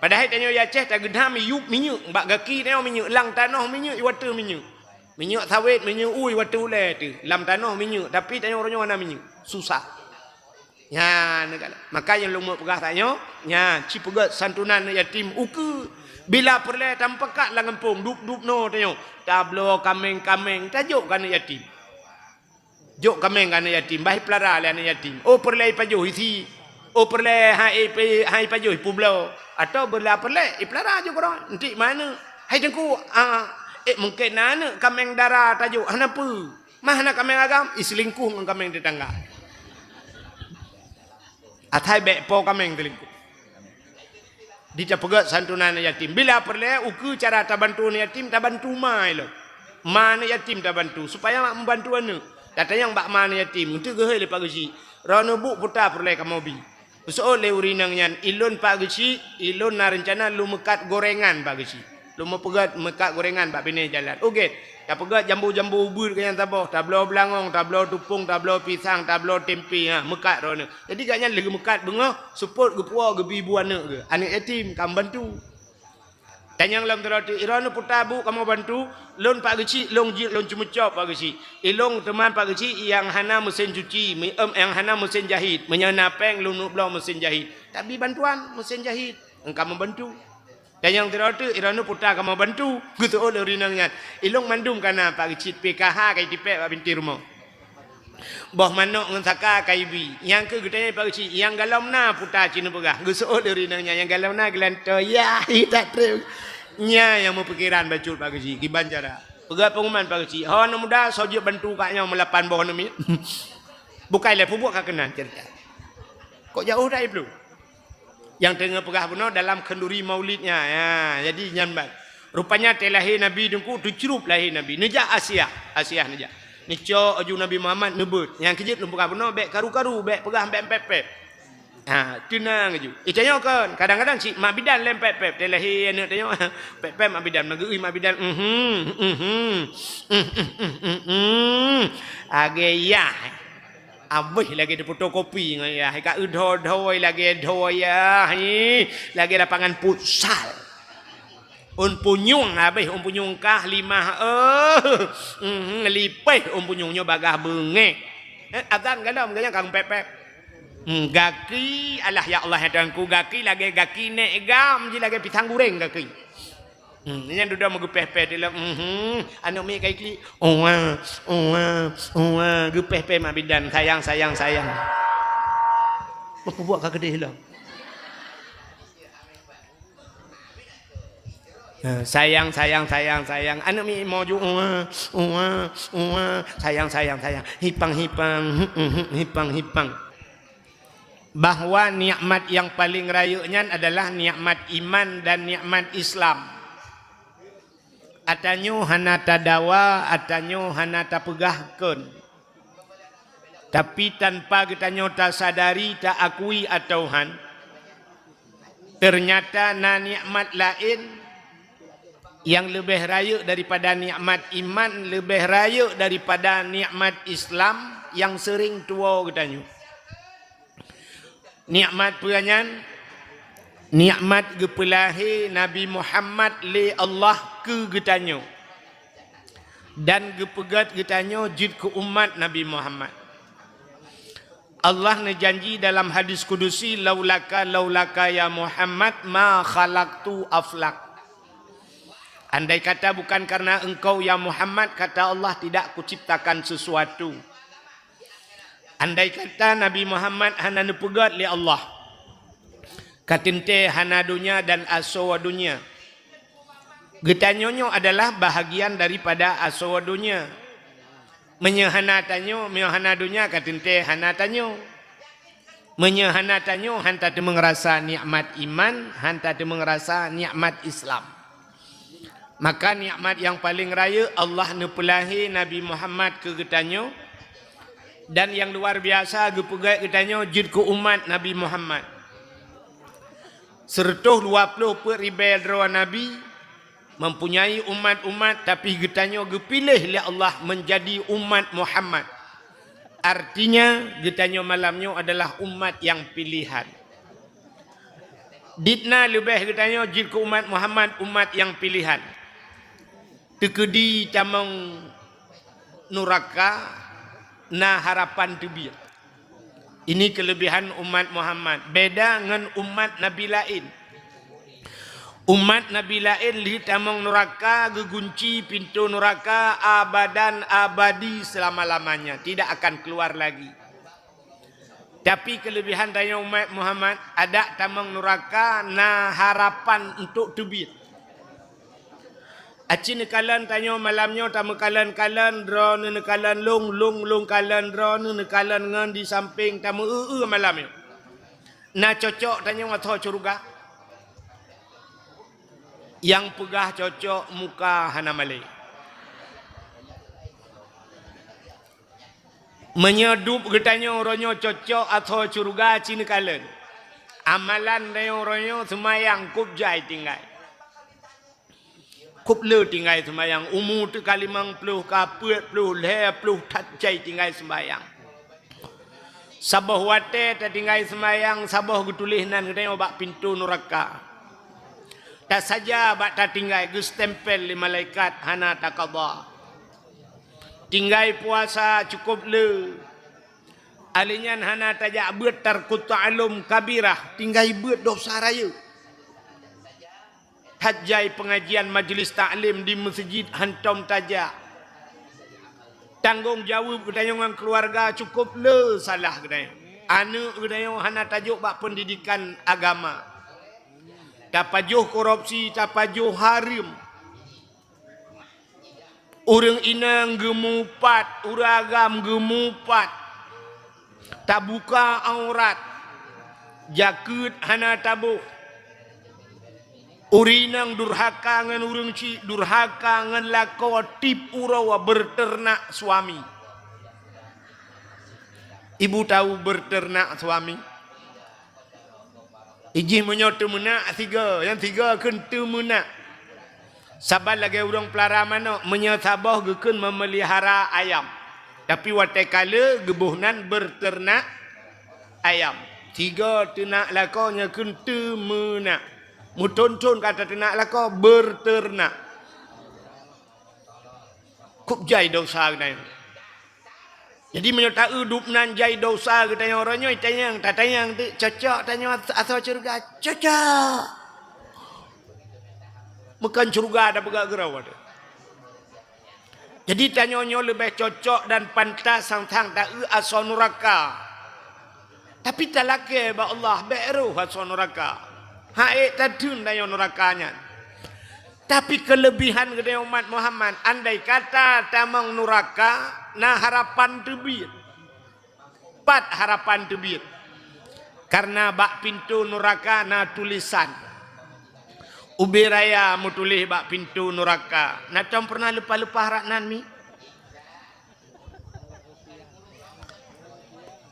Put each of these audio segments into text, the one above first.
Padahal tanya ya Aceh tak gedam minyak bak gaki tanya minyak lang tanah minyak water minyak. Minyak sawit minyak water ulai tu. Lam tanah minyak tapi tanya orangnya mana minyak. Susah. Ya negala. Maka yang lumut pegah tanya, ya ci pegat santunan yatim uku bila perle tanpa kat langampung dup no tanya. Tablo kameng tajuk kan yatim. Jok kameng kan yatim, baik pelara le anak yatim. Oh perle pajuh isi. Oh perle hai pajuh publo. Atau berla perle pelara je korang. Nanti mana? Hai tengku mungkin nana kameng darah tajuk kenapa? Mana kameng agam? Iselingkuh dengan kameng tetangga. Atai bek po kameng telingkuh. Dia pegat santunan yatim. Bila perle uku cara tabantu yatim tabantu mai lo. Mana yatim tabantu supaya mak membantu anak. Katanya yang bak mana yatim untuk gehai lepas gaji. Rana buk putar perle ka mobil. Besok le urinang nyan ilun pak gaji, ilun na rencana lu mekat gorengan pak gaji. Lu mau pegat mekat gorengan pak bini jalan. Okey. Ya pegat jambu-jambu ubur ke yang tabah, tablo belangong, tablo tupung, tablo pisang, tablo tempe mekat rana. Jadi katnya lagi mekat bengah support ke puak ke bibu anak ke. Anak yatim kamu bantu. Tanya lam terati irana putabu kamu bantu lon pak geci long cuma cop pak geci ilong teman pak geci yang hana mesin cuci yang hana mesin jahit menyana peng lun blong mesin jahit tapi bantuan mesin jahit engkau membantu. Tanya terati irana putar kamu bantu gitu oleh rinangnya ilong mandum kana pak geci PKH kai tipek pak binti rumah boh manok ngan saka kai bi yang ke gedanya pak geci yang galam na putar cina pegah gitu oleh rinangnya yang galam na gelanto ya tak true nya yang mau pikiran bacul pak gaji kiban cara pegat pengumuman pak gaji hawan muda sojok bantu kaknya melapan bawah nami bukai le pubuk kak kena cerita kok jauh dah belum yang tengah pegah benar dalam kenduri maulidnya ya jadi nyambat rupanya telahir nabi dengku dicerup lahir nabi neja Asia neja nico aju Nabi Muhammad nebut yang kejut pegah benar bek karu-karu bek pegah bek pepep. Tenang aja. Itanya kan kadang-kadang si mak bidan lempet pep telahi anak tanya pep mak bidan magui mak bidan age ya abih lagi di fotokopi ya ka udhoi lagi doya lagi lapangan futsal punyung abih punyung kah limah lipeh punyungnya bagah bengek azan gadam ganya kang pep gaki alah ya Allah hadangku gaki lagi gaki nek gam ji lagi pitang goreng gaki ini duda megepeh-peh dalam anu mi kai kli gepeh-peh mak bidan sayang apa buat ka gede lah sayang anu mi moju sayang hipang bahwa nikmat yang paling rayunya adalah nikmat iman dan nikmat Islam. Atanyo hana tadawa, atanyo hana tapegahkeun. Tapi tanpa kita nyota sadari tak akui atau ternyata na nikmat lain yang lebih rayu daripada nikmat iman, lebih rayu daripada nikmat Islam yang sering tua katanya. Nikmat peranyan nikmat gepelahi Nabi Muhammad li Allah ke getanyo dan gepegat getanyo jid ke umat Nabi Muhammad. Allah nejanji dalam hadis kudusi laulaka ya Muhammad ma khalaqtu aflak. Andai kata bukan karena engkau ya Muhammad, kata Allah, tidak kuciptakan sesuatu. Andai kata Nabi Muhammad hana nepegat li Allah, katinte hana dunia dan asawa dunia. Getanyonyo adalah bahagian daripada asawa dunia. Menyehana tanyo, menyehana dunia katinte hana tanyo. Menyehana tanyo hanta teu mengerasa nikmat iman, hanta teu mengerasa nikmat Islam. Maka nikmat yang paling raya Allah nepelahi Nabi Muhammad ke getanyo. Dan yang luar biasa gepegat getanyo jid ke umat Nabi Muhammad. Sertuh 20 peribel roh Nabi mempunyai umat-umat, tapi getanyo gepilih oleh Allah menjadi umat Muhammad. Artinya getanyo malamnya adalah umat yang pilihan. Ditna lebih katanya jid ke umat Muhammad umat yang pilihan. Tekedi tamang nuraka na harapan tebir. Ini kelebihan umat Muhammad. Beda dengan umat Nabi lain. Umat Nabi lain lihat tamang neraka gegunci pintu neraka abadan abadi selama-lamanya, tidak akan keluar lagi. Tapi kelebihan tanya umat Muhammad ada tamang neraka na harapan untuk tebit. Aci nekalan tanya malamnya tamu kalan drone nekalan long kalan drone nekalan ngan di samping tamu malamnya. Na cocok tanya atau curuga. Yang pegah cocok muka hana malay. Menyedup getanya orangnya cocok atau curuga cini kalen. Amalan daya orangnya semayang kup jai tinggal. Kup le tinggal semayang. Umur tu kalimang peluh kaput peluh le peluh tat jai tinggal semayang. Sabah wate tak tinggal semayang. Sabah getulihanan getanya obak pintu neraka. Tak saja bak tak tinggal gus tempel di malaikat hana takabah. Tinggal puasa cukup le. Alinyan hana tajak beut tarkut ta'alum kabirah. Tinggal beut dosa raya. Hajai pengajian majlis taklim di masjid hantam tajak. Tanggungjawab kedayangan keluarga cukup le salah kedayang. Anak kedayang hana tajuk bak pendidikan agama. Tapajuh korupsi, tapajuh harim. Orang inang gemupat, uragam gemupat. Tak buka aurat. Jakut hana tabuh. Urinang durhaka ngan urang ci, durhaka ngan lako tip urawa berternak suami. Ibu tahu berternak suami? Iji menyotu menak tiga, yang tiga kentu menak. Sabar lagi orang pelara mana menyesabah gekun memelihara ayam. Tapi watai kala gebuhnan berternak ayam. Tiga ternak lakonya kentu menak. Muton-ton kata ternak lako berternak. Kup jai dosa katanya. Jadi menyerta hidup nan jai dosa katanya orangnya tanya yang cocok tanya asal surga cocok. Bukan surga ada begak gerau ada. Jadi tanyanya lebih cocok dan pantas sang-sang tak asal neraka. Tapi tak laki ba Allah beru asal neraka. Haik tadun tanya nerakanya. Tapi kelebihan gede umat Muhammad andai kata tamang neraka na harapan tebit. Pat harapan tebit. Karena bak pintu neraka na tulisan. Ubi raya mutulih bak pintu neraka. Natam pernah lupa-lupa haraknan mi?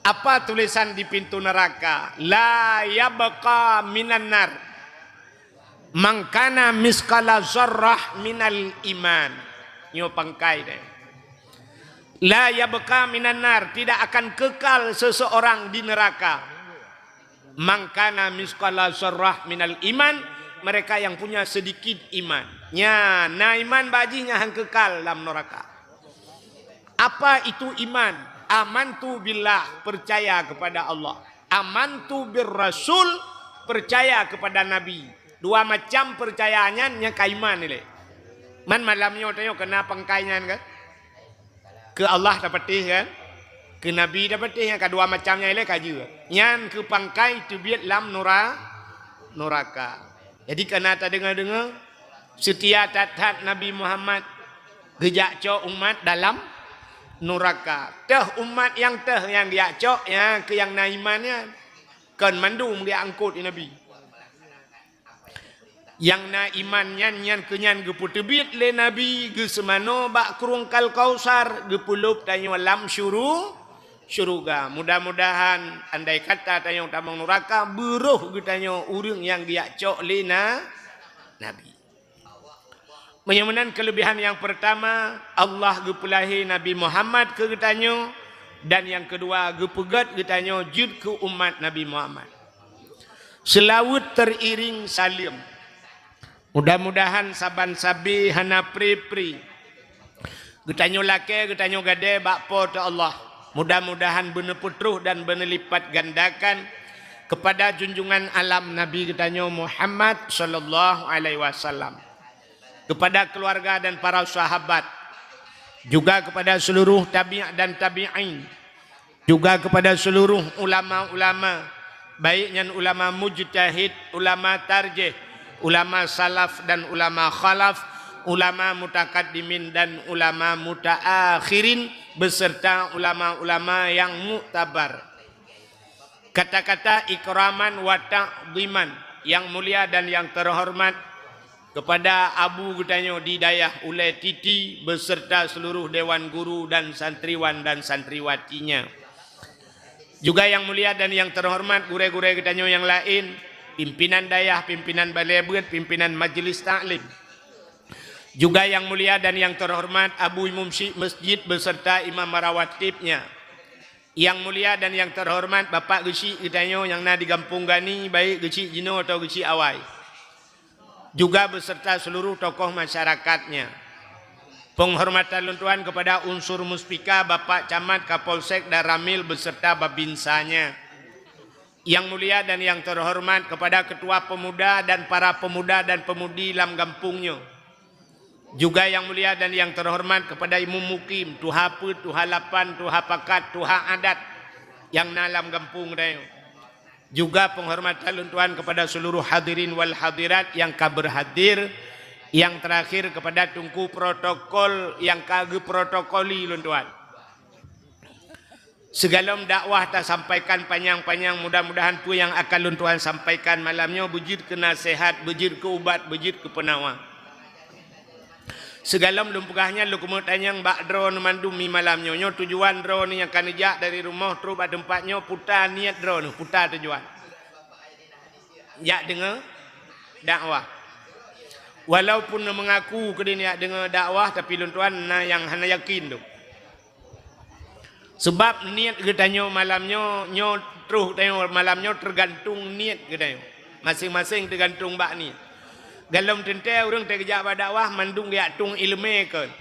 Apa tulisan di pintu neraka? La yabqa minan nar. Mangkana miskala zarrah minal iman. Nyo pangkai deh. La yabqa minan nar. Tidak akan kekal seseorang di neraka. Mangkana miskala zarrah minal iman. Mereka yang punya sedikit iman. Nya, na iman bajinya yang kekal dalam neraka. Apa itu iman? Amantu billah, percaya kepada Allah. Amantu bir rasul, percaya kepada Nabi. Dua macam percayaannya nya kaiman ni. Man malamnya tanya kena pangkainya kan? Ke Allah dapat kan? Ke Nabi dapat yang kedua macamnya ile kaji. Nyan ke pangkai tu biat lam neraka. Jadi kena tak dengar-dengar setia tat Nabi Muhammad gejak cok umat dalam neraka. Teh umat yang dia cok ya ke yang naimannya kan mandum dia angkut Nabi. Yang na imannya nyan kenyan gepu tebit le Nabi ge semano bak kurungkal kausar gepulup tanya lam syuruga. Mudah-mudahan andai kata tanya tamang neraka beruh getanya urang yang dia cok le Nabi. Menyamanan kelebihan yang pertama Allah gepulahi Nabi Muhammad ke getanya dan yang kedua gepegat getanya jud ke umat Nabi Muhammad. selawut teriring salim. Mudah-mudahan saban sabi hana pri-pri. Getanyo lake, getanyo gade, bakpo ta Allah. Mudah-mudahan bener putruh dan bener lipat gandakan kepada junjungan alam Nabi getanyo Muhammad sallallahu alaihi wasallam. Kepada keluarga dan para sahabat. Juga kepada seluruh tabi' dan tabi'in. Juga kepada seluruh ulama-ulama. Baiknya ulama mujtahid, ulama tarjih, ulama salaf dan ulama khalaf, ulama mutakaddimin dan ulama mutaakhirin beserta ulama-ulama yang muktabar. Kata-kata ikraman wa ta'dhiman yang mulia dan yang terhormat kepada Abu Getanyo di Dayah Ulai Titi beserta seluruh dewan guru dan santriwan dan santriwatinya. Juga yang mulia dan yang terhormat gure-gure Getanyo yang lain, pimpinan dayah, pimpinan balai beut, pimpinan majelis taklim. Juga yang mulia dan yang terhormat Abu Mumsi Masjid beserta imam marawatibnya. Yang mulia dan yang terhormat Bapak Gesi Getanyo yang na di Kampung Gani, baik Gesi Jino atau Gesi Awai. Juga beserta seluruh tokoh masyarakatnya. Penghormatan luntuan kepada unsur muspika Bapak Camat, Kapolsek dan Ramil beserta babinsanya. Yang mulia dan yang terhormat kepada ketua pemuda dan para pemuda dan pemudi dalam kampungnya. Juga yang mulia dan yang terhormat kepada imam mukim, tuha put, tuha lapan, tuha pakat, tuha adat yang dalam kampung dayo. Juga penghormatan luntuan kepada seluruh hadirin wal hadirat yang kaberhadir. Yang terakhir kepada tungku protokol yang kage protokoli luntuan. Segala dakwah tak sampaikan panjang-panjang, mudah-mudahan pu yang akan luntuan sampaikan malamnya bujir ke nasihat, bujir ke ubat, bujir ke penawar. Segala lumpugahnya lu kemudian bak drone mandumi malamnya, nyo tujuan drone yang akan ijak dari rumah terus pada tempatnya putar niat drone, putar tujuan. Ya dengar dakwah. Walaupun mengaku ke dia dengar dakwah tapi luntuan yang hana yakin tu. Sebab niat getanyo malamnya nyo terus tanyo malamnya tergantung niat getanyo. Masing-masing tergantung bak ni. Dalam tentai orang terkejap pada dakwah mandung dia tung ilmu kan.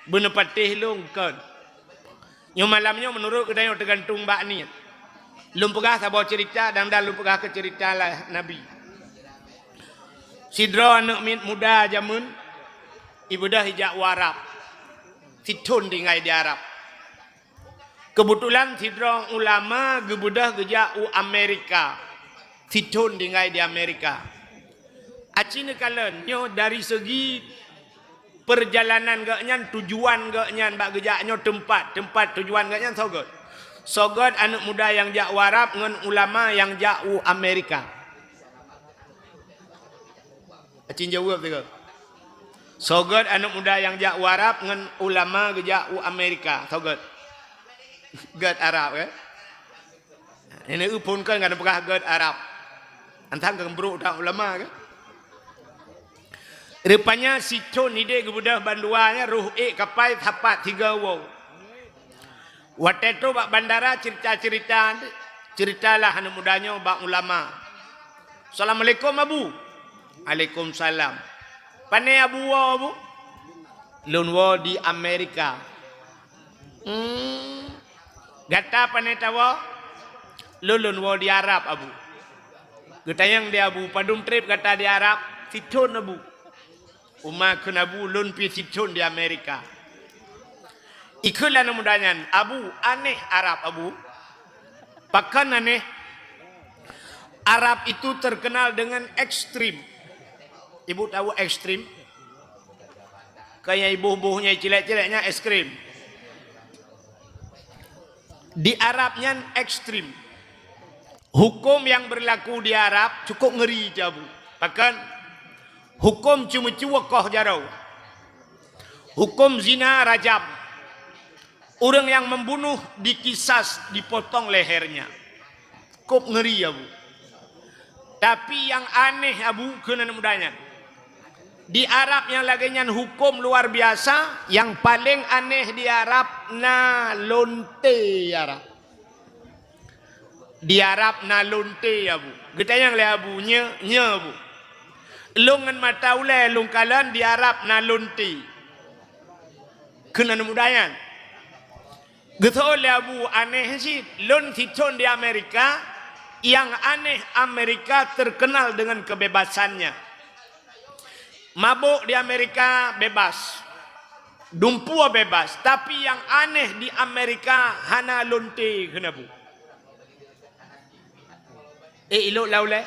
Bener patih long kan. Nyo malamnya menurut getanyo tergantung bak niat. Lumpugah sabar cerita dan lumpugah ke cerita lah Nabi. Sidra anak muda jamun ibadah hijak warap. Situn tinggal di Arab. Kebetulan sidra ulama gebudah gejak Amerika. Situn tinggal di Amerika. Acina kalen nyo dari segi perjalanan gaknyan tujuan gaknyan bak gejaknyo tempat tujuan gaknyan sogot. Sogot anak muda yang jak warap ngan ulama yang jak Amerika. Acin jawab tiga. Sogot anak muda yang jak warap ngan ulama gejak Amerika. Sogot. God Arab kan. Ini upun kan kan pegah God Arab. Antang kembruk tak ulama kan. Rupanya si Con ide kebudah banduanya ruh kapai tapat 3 wow. Waktu itu bak bandara ceritalah anak mudanya bak ulama. Assalamualaikum Abu. Waalaikumsalam. Pane Abu wa Abu? Lunwo di Amerika. Gata pane tawa? Lunwo di Arab Abu. Getayang di Abu padum trip kata di Arab, Situn Abu. Umma kun Abu lun pi Situn di Amerika. Ikulah namudanya Abu aneh Arab Abu. Pakan aneh. Arab itu terkenal dengan ekstrim. Ibu tahu ekstrim? Kayak ibu-ibunya cilek-cileknya ekstrim. Di Arabnya ekstrim. Hukum yang berlaku di Arab cukup ngeri jabu. Bahkan hukum cuma-cuma jarau. Hukum zina rajam. Orang yang membunuh dikisas, dipotong lehernya. Cukup ngeri Abu. Tapi yang aneh Abu kena mudanya. Di Arab yang laginya hukum luar biasa, yang paling aneh di Arab na lonte Arab. Di Arab na lonte abu. Kita yang le abu nya abu. Lungan mata ule lung kalan di Arab na lonte. Kena mudayan. Getol le abu aneh sih lon titon di Amerika. Yang aneh Amerika terkenal dengan kebebasannya. Mabuk di Amerika bebas. Dumpua bebas. Tapi yang aneh di Amerika hana lonte kena bu. Ilok laule.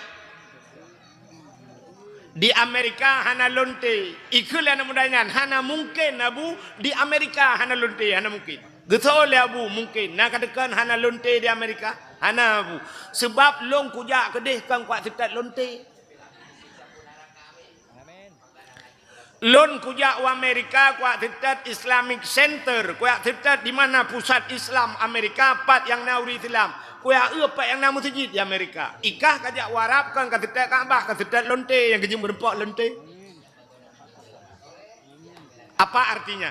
Di Amerika hana lonte. Ikulah namudayan hana mungkin abu di Amerika hana lonte hana mungkin. Getol abu mungkin. Nak katakan hana lonte di Amerika. Hana abu. Sebab long kujak kedih kan kuat setat lonte. Lon kujak wa Amerika kuat setat Islamic Center. Kuat setat di mana pusat Islam Amerika pat yang nauri Islam. Kuat apa yang nama masjid di Amerika. Ikah kajak warap kan kat setat Kaabah kat setat lonte yang kejim berempak lonte. Apa artinya?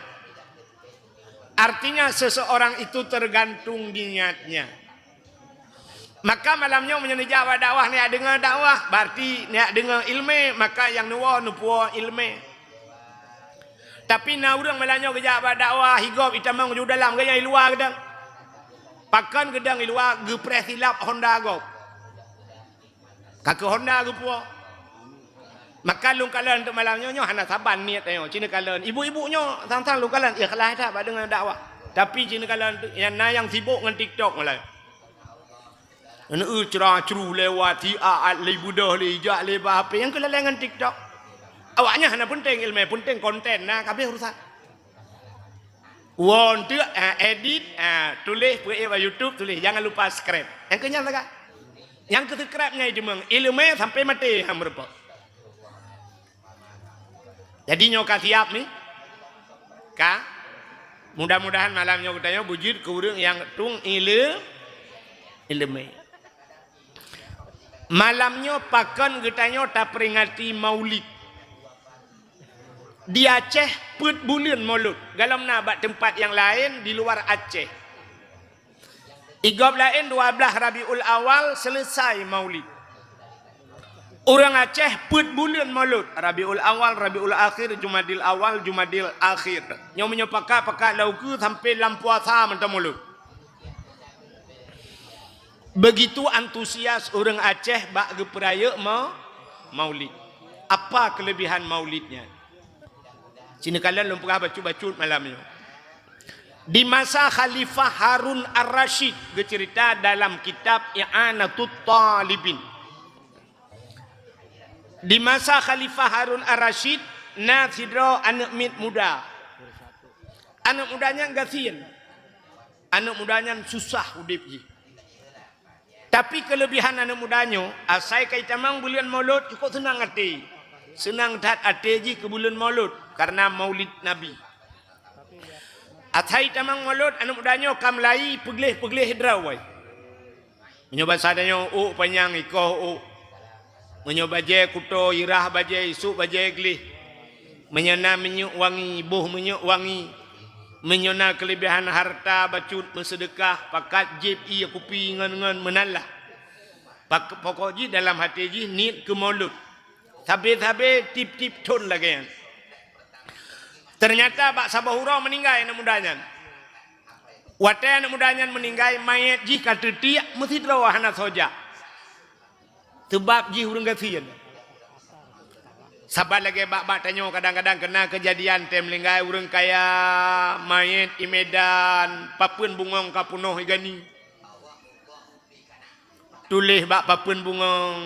Artinya seseorang itu tergantung di niatnya. Maka malamnya menyenja dakwah ni dengar dakwah berarti ni dengar ilmu maka yang nuwa nupuo ilmu. Tapi na urang malamnya kerja dakwah higop itamang ju dalam gaya luar gedang. Pakan gedang luar ge presilap Honda gop. Kakak Honda ge puo. Maka lung kalan untuk malamnya nyo hana saban niat ayo cina kalan ibu-ibunya tang-tang lung kalan ikhlas dah dengar dakwah. Tapi cina kalan yang sibuk dengan TikTok malah. Ana cerah ceru lewat aat le budah le ijak le apa yang kelalengan TikTok. Awaknya hanya penting ilmu, penting konten nah kabeh urusan. Won tu edit tulis pergi ke YouTube tulis jangan lupa subscribe. Yang kenyang tak? Yang ke-subscribe-nya cuma ilmu sampai mati hang berapa. Jadi nyoka siap ni. Ka mudah-mudahan malamnya kita bujur ke urang yang tung ilmu. Malamnya pakan getanya tak peringati maulid. Di Aceh put bulan maulud. Galam nak tempat yang lain di luar Aceh. Igab lain 12 Rabiul Awal selesai maulid. Orang Aceh put bulan maulud. Rabiul Awal, Rabiul Akhir, Jumadil Awal, Jumadil Akhir. Nyonya pakak lauku sampai lampuasa mentah maulud. Begitu antusias orang Aceh bak geperaya maulid. Apa kelebihan maulidnya? Sini kalian belum pernah baca-baca malamnya. Di masa Khalifah Harun Ar-Rasyid bercerita dalam kitab I'anatut Talibin. Di masa Khalifah Harun Ar-Rasyid nasidra anak muda. Anak mudanya gasian. Anak mudanya susah hidup je. Tapi kelebihan anak mudanya, asai kaitamang bulan maulud cukup senang hati. Senang tat hati je ke bulan maulud karena maulid Nabi. Asai tamang maulud anak mudanya kamlai peglih drawai. Menyoba sadanya panjang ikoh menyoba je kuto irah baje isu baje glih. Menyana menyuk wangi buh menyuk wangi. Menyona kelebihan harta bacut bersedekah pakat jib iya kupi ngan menalah. Pokok ji dalam hati ji niat ke maulud. Sabe tip ton lagi. Ternyata Pak Sabahura meninggal anak mudanya. Watai anak mudanya meninggal mayat ji kata tiak mesti terawah anak soja. Sebab ji hurung gasian. Sabar lagi bak tanya kadang-kadang kena kejadian tem linggai urang kaya mayat di Medan papun bungong kapunoh igani. Tulis bak papun bungong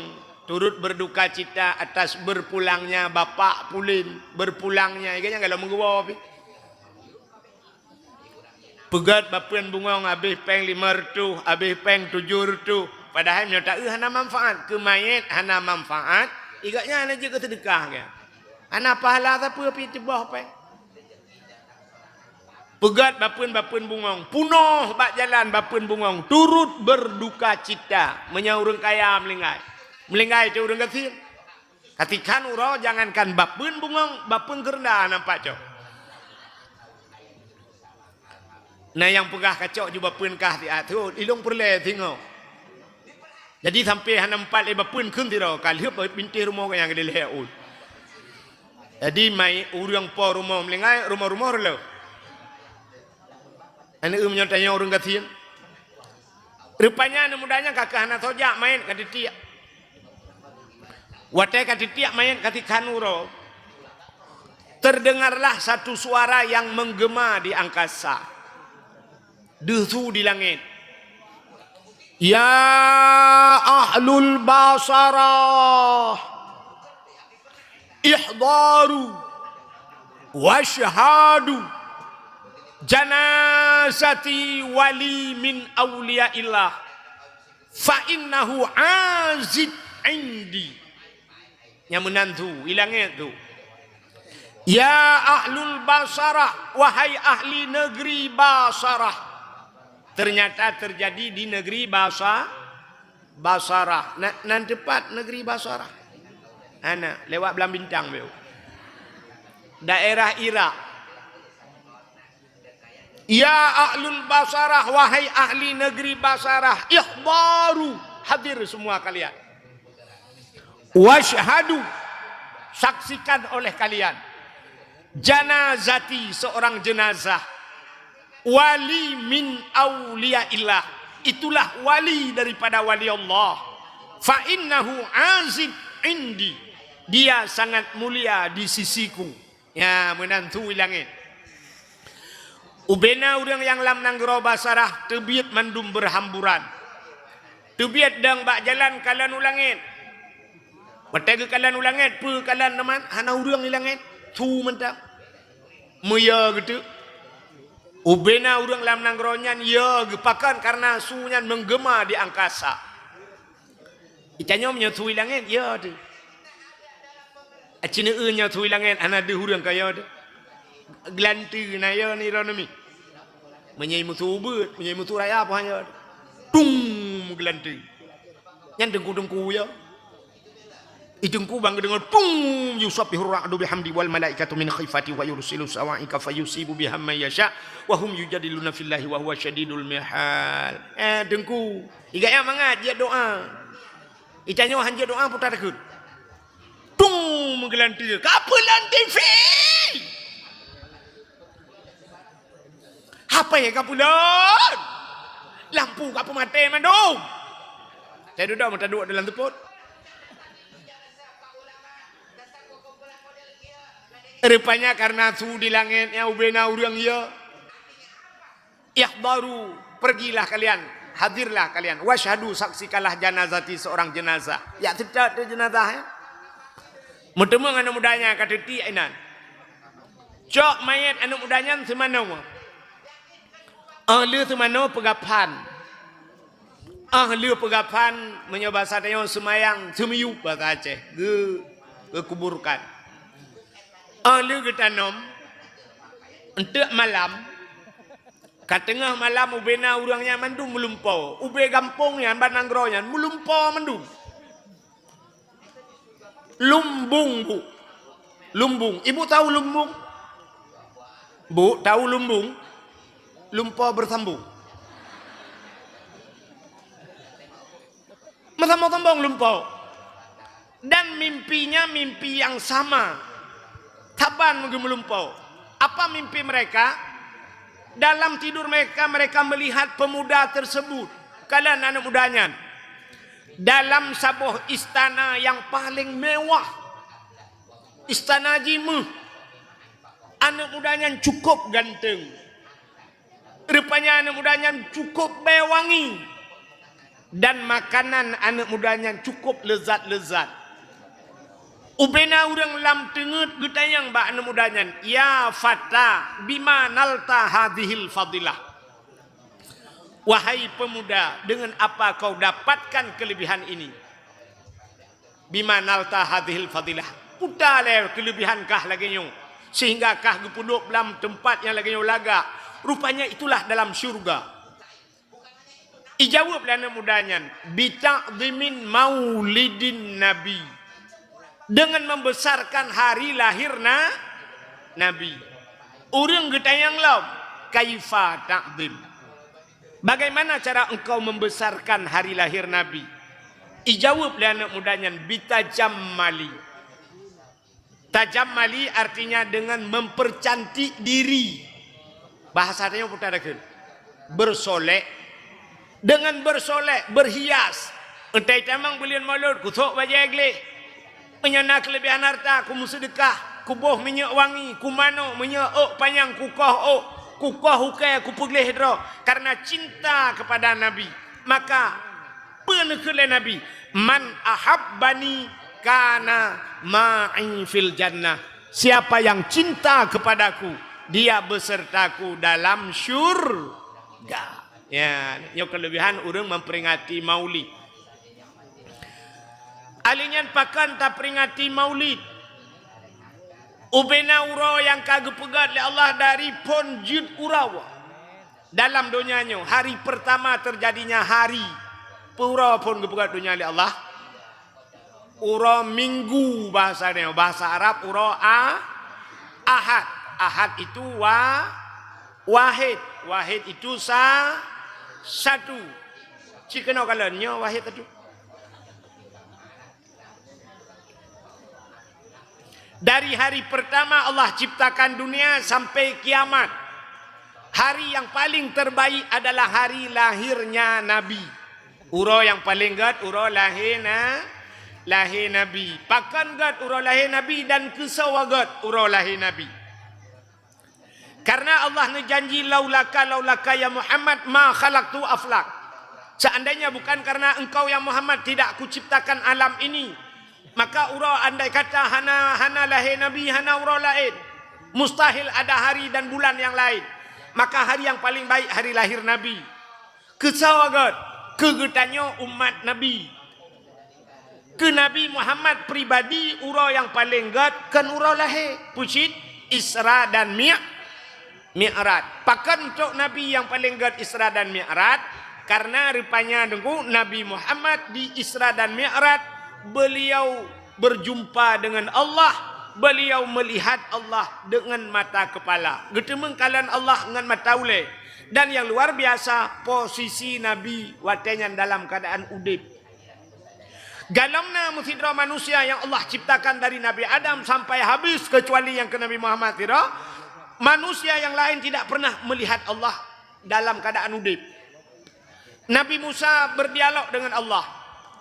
turut berduka cita atas berpulangnya bapak Pulin, berpulangnya iganya kalau menggawa api. Pegat papun bungong habis peng 500, habis peng 700. Padahal nyata hana manfaat ke mayat hana manfaat. Igaknya anak juga sedekah kan. Anak pahala siapa api tebah pe. Pegat bapun bungong, punoh bak jalan bapun bungong, turut berduka cita menyaurung kaya melinggai itu urang gasin. Katikan urau jangankan bapun bungong, bapun kerendah nampak cok. Nah yang pegah kacok juga bapun kah ti atu ilung perle tengok. Jadi sampai hana 4 lebar pun kun tiro kali heup binti rumah yang gede leheun. Jadi mai urang po rumah melengai rumah-rumah lo. Ane menyotanya urang katien. Rupanya anu mudanya kakak hana toja main ka titia. Wate ka titia main ka kanuro. Terdengarlah satu suara yang menggema di angkasa. Desu di langit. Ya ahlul basarah ihdaru washhadu janazati wali min awliyaillah fa innahu azid indi. Yang menantu ilangnya tu. Ya ahlul basarah, wahai ahli negeri Basarah. Ternyata terjadi di negeri Basarah. Nan tepat negeri Basarah. Ana lewat belam bintang beliau. Daerah Irak. Ya ahlul Basarah, wahai ahli negeri Basarah, ikhbaru, hadir semua kalian. Washhadu, saksikan oleh kalian. Janazati, seorang jenazah. Wali min awliyaillah, itulah wali daripada wali Allah. Fa innahu azid indi, dia sangat mulia di sisiku. Ya menantu langit. Ubena urang yang lam nanggero Basarah tebiat mandum berhamburan. Tebiat dang bak jalan kalan ulangit. Patega kalan ulangit pe kalan naman hana urang di langit. Tu mentang. Muya gitu. Ubena urang lam nangronyan ya gepakan karena sunyan menggema di angkasa. Itanya menyatui langit ya tu. Acina nya tui langit ana de urang kaya tu. Glanti na ya ni ronami. Menyai mutu ubut, menyai mutu raya apa hanya. Tung glanti. Nyan dengku-dengku ya. Idengku bang dengan pung yusabbihu ar-ra'du bihamdi wal malaikatu min khifati wa yursilu sawa'ika fayusibu bihamma yasha wa hum yujadiluna fillahi wa huwa syadidul mihal. Dengku igaya mangat dia doa. Itanya hanja doa putar dekut. Tung menggelanti kapelan TV. Apa ya kapulan? Lampu kapu mati mandung. Saya duduk dalam teput. Rupanya karena su di langitnya ubena urang ya. Ikhbaru, pergilah kalian, hadirlah kalian. Washhadu, saksikanlah janazati, seorang jenazah. Ya tidak ada jenazah ya. Mutemang anak mudanya kata ti ainan. Cok mayat anak mudanya semana mo. Ahli semana pegapan. Ahli pegapan menyoba sadaya semayang semiyup bahasa Aceh. Ke kuburkan. Ahli getanom untuk malam kat tengah malam ubena urangnya mandum melumpau ube gampungnya bananggronya melumpau mandum lumbung bu lumbung ibu tahu lumbung bu tahu lumbung lumpau bersambung mesambung lumpau dan mimpinya mimpi yang sama. Taban melumpau. Apa mimpi mereka? Dalam tidur mereka melihat pemuda tersebut. Kalian anak mudanya. Dalam sebuah istana yang paling mewah. Istana jimu. Anak mudanya cukup ganteng. Rupanya anak mudanya cukup bewangi. Dan makanan anak mudanya cukup lezat-lezat. Ubena urang lam tengut getayang ba anu mudanyan. Ya fata bima nalta hadhil fadilah. Wahai pemuda, dengan apa kau dapatkan kelebihan ini? Bima nalta hadhil fadilah. Putale kelebihan kah lagi nyo. Sehingga kah gepuduk dalam tempat yang lagi nyo laga. Rupanya itulah dalam syurga. Ijawab anu mudanyan. Bita'dhimin maulidin nabi. Dengan membesarkan hari lahirna Nabi. Urang getayang law, kaifa ta'zim. Bagaimana cara engkau membesarkan hari lahir Nabi? Ijawab oleh anak mudanya, bitajammali. Tajammali artinya dengan mempercantik diri. Bahasanya putarakan. Bersolek. Dengan bersolek, berhias. Entai tamang belian maulud, kutuk bajai aglih. Menyanak kelebihan harta, ku musedekah, ku boh minyak wangi, ku mano, minyak panjang, ku koh hukai, ku peglih hidro. Karena cinta kepada Nabi. Maka, penekele Nabi. Man ahabbani kana ma'i fil jannah. Siapa yang cinta kepadaku, dia besertaku dalam syurga. Ya, yang kelebihan orang memperingati Maulid. Alinyan pakan tak peringati Maulid. Ubena uro yang kagak pegat oleh Allah dari ponjid urawa. Dalam dunianya, hari pertama terjadinya hari. Pura pun kepegat dunia oleh Allah. Uro minggu bahasanya, bahasa Arab uro ahad. Ahad itu wahid. Wahid itu satu. Cikena kalanya wahid itu. Dari hari pertama Allah ciptakan dunia sampai kiamat. Hari yang paling terbaik adalah hari lahirnya Nabi. Uro yang paling gat uro lahir Nabi. Pakan gat uro lahir Nabi dan kesawagat uro lahir Nabi. Karena Allah nejanji laulaka ya Muhammad ma khalaqtu aflak. Seandainya bukan karena engkau ya Muhammad tidak aku ciptakan alam ini. Maka uro andai kata hana lahir Nabi hana uro lain. Mustahil ada hari dan bulan yang lain. Maka hari yang paling baik hari lahir Nabi. Kesawagat kegetannya umat Nabi. Ke Nabi Muhammad pribadi uro yang paling gat kan uro lahir pucit Isra dan Mi'raj. Pakan untuk Nabi yang paling gat Isra dan Mi'raj karena rupanya dengku Nabi Muhammad di Isra dan Mi'raj beliau berjumpa dengan Allah, beliau melihat Allah dengan mata kepala. Getemeng kalian Allah dengan mata ulai. Dan yang luar biasa posisi Nabi watenya dalam keadaan udip. Galamna musidra manusia yang Allah ciptakan dari Nabi Adam sampai habis kecuali yang ke Nabi Muhammad tidak. Manusia yang lain tidak pernah melihat Allah dalam keadaan udip. Nabi Musa berdialog dengan Allah.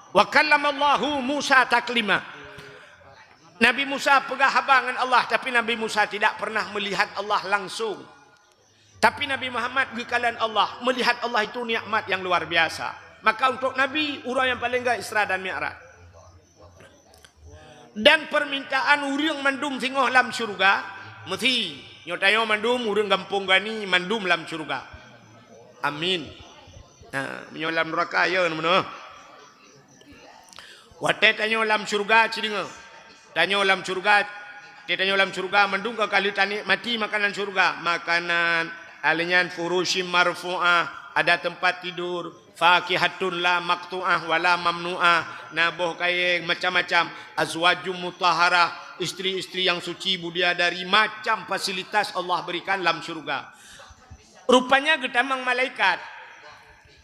Wa kallamallahu Musa taklima. Nabi Musa pegah habang dengan Allah tapi Nabi Musa tidak pernah melihat Allah langsung. Tapi Nabi Muhammad gekalan Allah, melihat Allah itu nikmat yang luar biasa. Maka untuk Nabi urang yang paling gak Isra dan Mi'raj. Dan permintaan urang mandum singoh lam syurga, mesti nyotayo mandum urang gampung gani mandum lam syurga. Amin. Nah, menyolam neraka ya mana? Wate tanyo lam syurga cidinga. Tanyo lam syurga, tanyo lam syurga mandum ke kali tani mati makanan syurga, makanan alinyan furushim marfu'ah, ada tempat tidur, fakihatun la maqtu'ah wala mamnu'ah, naboh kaya macam-macam, azwajum mutahharah, istri-istri yang suci bidadari, macam fasilitas Allah berikan dalam syurga. Rupanya getamang malaikat.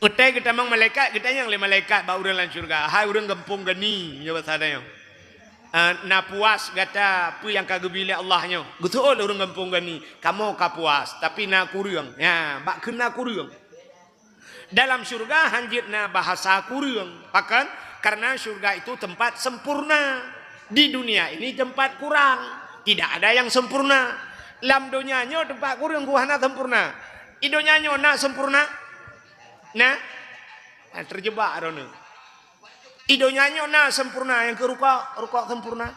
Utai getamang malaikat, getanya yang le malaikat ba urang dalam syurga. Hai urang gempung geni, nyawa sadaya. Na puas gata pu yang kagabili Allahnya. Betul orang kampung gani. Kamu kapuas tapi na kurang. Ya, bak kena kurang. Dalam syurga hanjit na bahasa kurang. Bahkan karena syurga itu tempat sempurna. Di dunia ini tempat kurang. Tidak ada yang sempurna. Lam dunianya tempat kurang kuhana sempurna. I dunianya na sempurna. Nah, terjebak arona. Idonyanyo na sempurna yang ke ruka sempurna.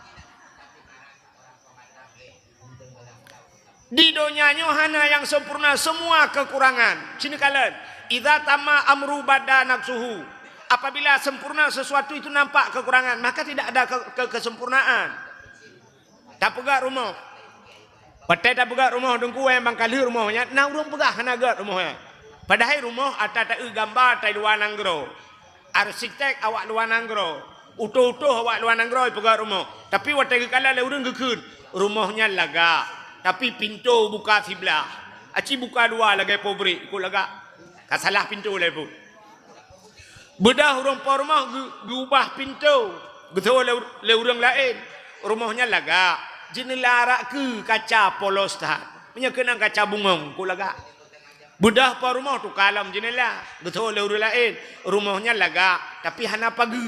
Di donyanyo hana yang sempurna semua kekurangan. Sini kalian, idza tama amru bada nafsuhu. Apabila sempurna sesuatu itu nampak kekurangan, maka tidak ada kesempurnaan. Tak pegak rumah. Patai tak pegak rumah dengku yang bangkali rumahnya, na urang pegak hana gat rumahnya. Padahal rumah ada tak gambar tai luar nanggro. Arsitek awak luar nanggro, utuh-utuh awak luar nanggro pegang rumah. Tapi waktu kala le urang gekun, rumahnya laga. Tapi pintu buka sebelah. Aci buka dua lagi pobrik, ikut laga. Kasalah pintu le pun. Bedah orang po rumah ubah pintu. Betul le orang lain. Rumahnya lagak. Jendela rak ke kaca polos dah. Punya kena kaca bungong ku lagak. Bedah po rumah tu kalam jendela. Betul le orang lain. Rumahnya lagak tapi hana pagi.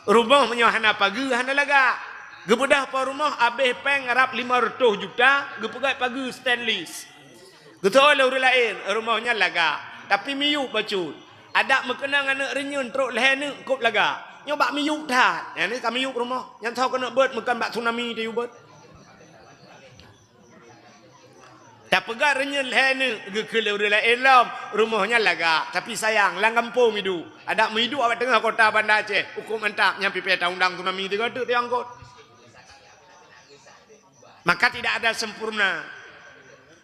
Rumahnya hana pagi hana lagak. Gebedah po rumah abeh peng harap 500 juta, gepegat pagi stainless. Betul le orang lain. Rumahnya lagak tapi miyuk bacut. Ada mekenang anak renyun teruk leher ni kop laga. Nyoba miyuk dah. Yang ni kami miyuk rumah. Yang tahu kena buat mekan bak tsunami dia buat. Tak pegang renyun leher ni ke orang lain lam rumahnya laga. Tapi sayang lang kampung hidu. Ada hidu awak tengah kota Bandar Aceh. Hukum mantap nyampi peta undang tsunami 3 dia angkut. Maka tidak ada sempurna.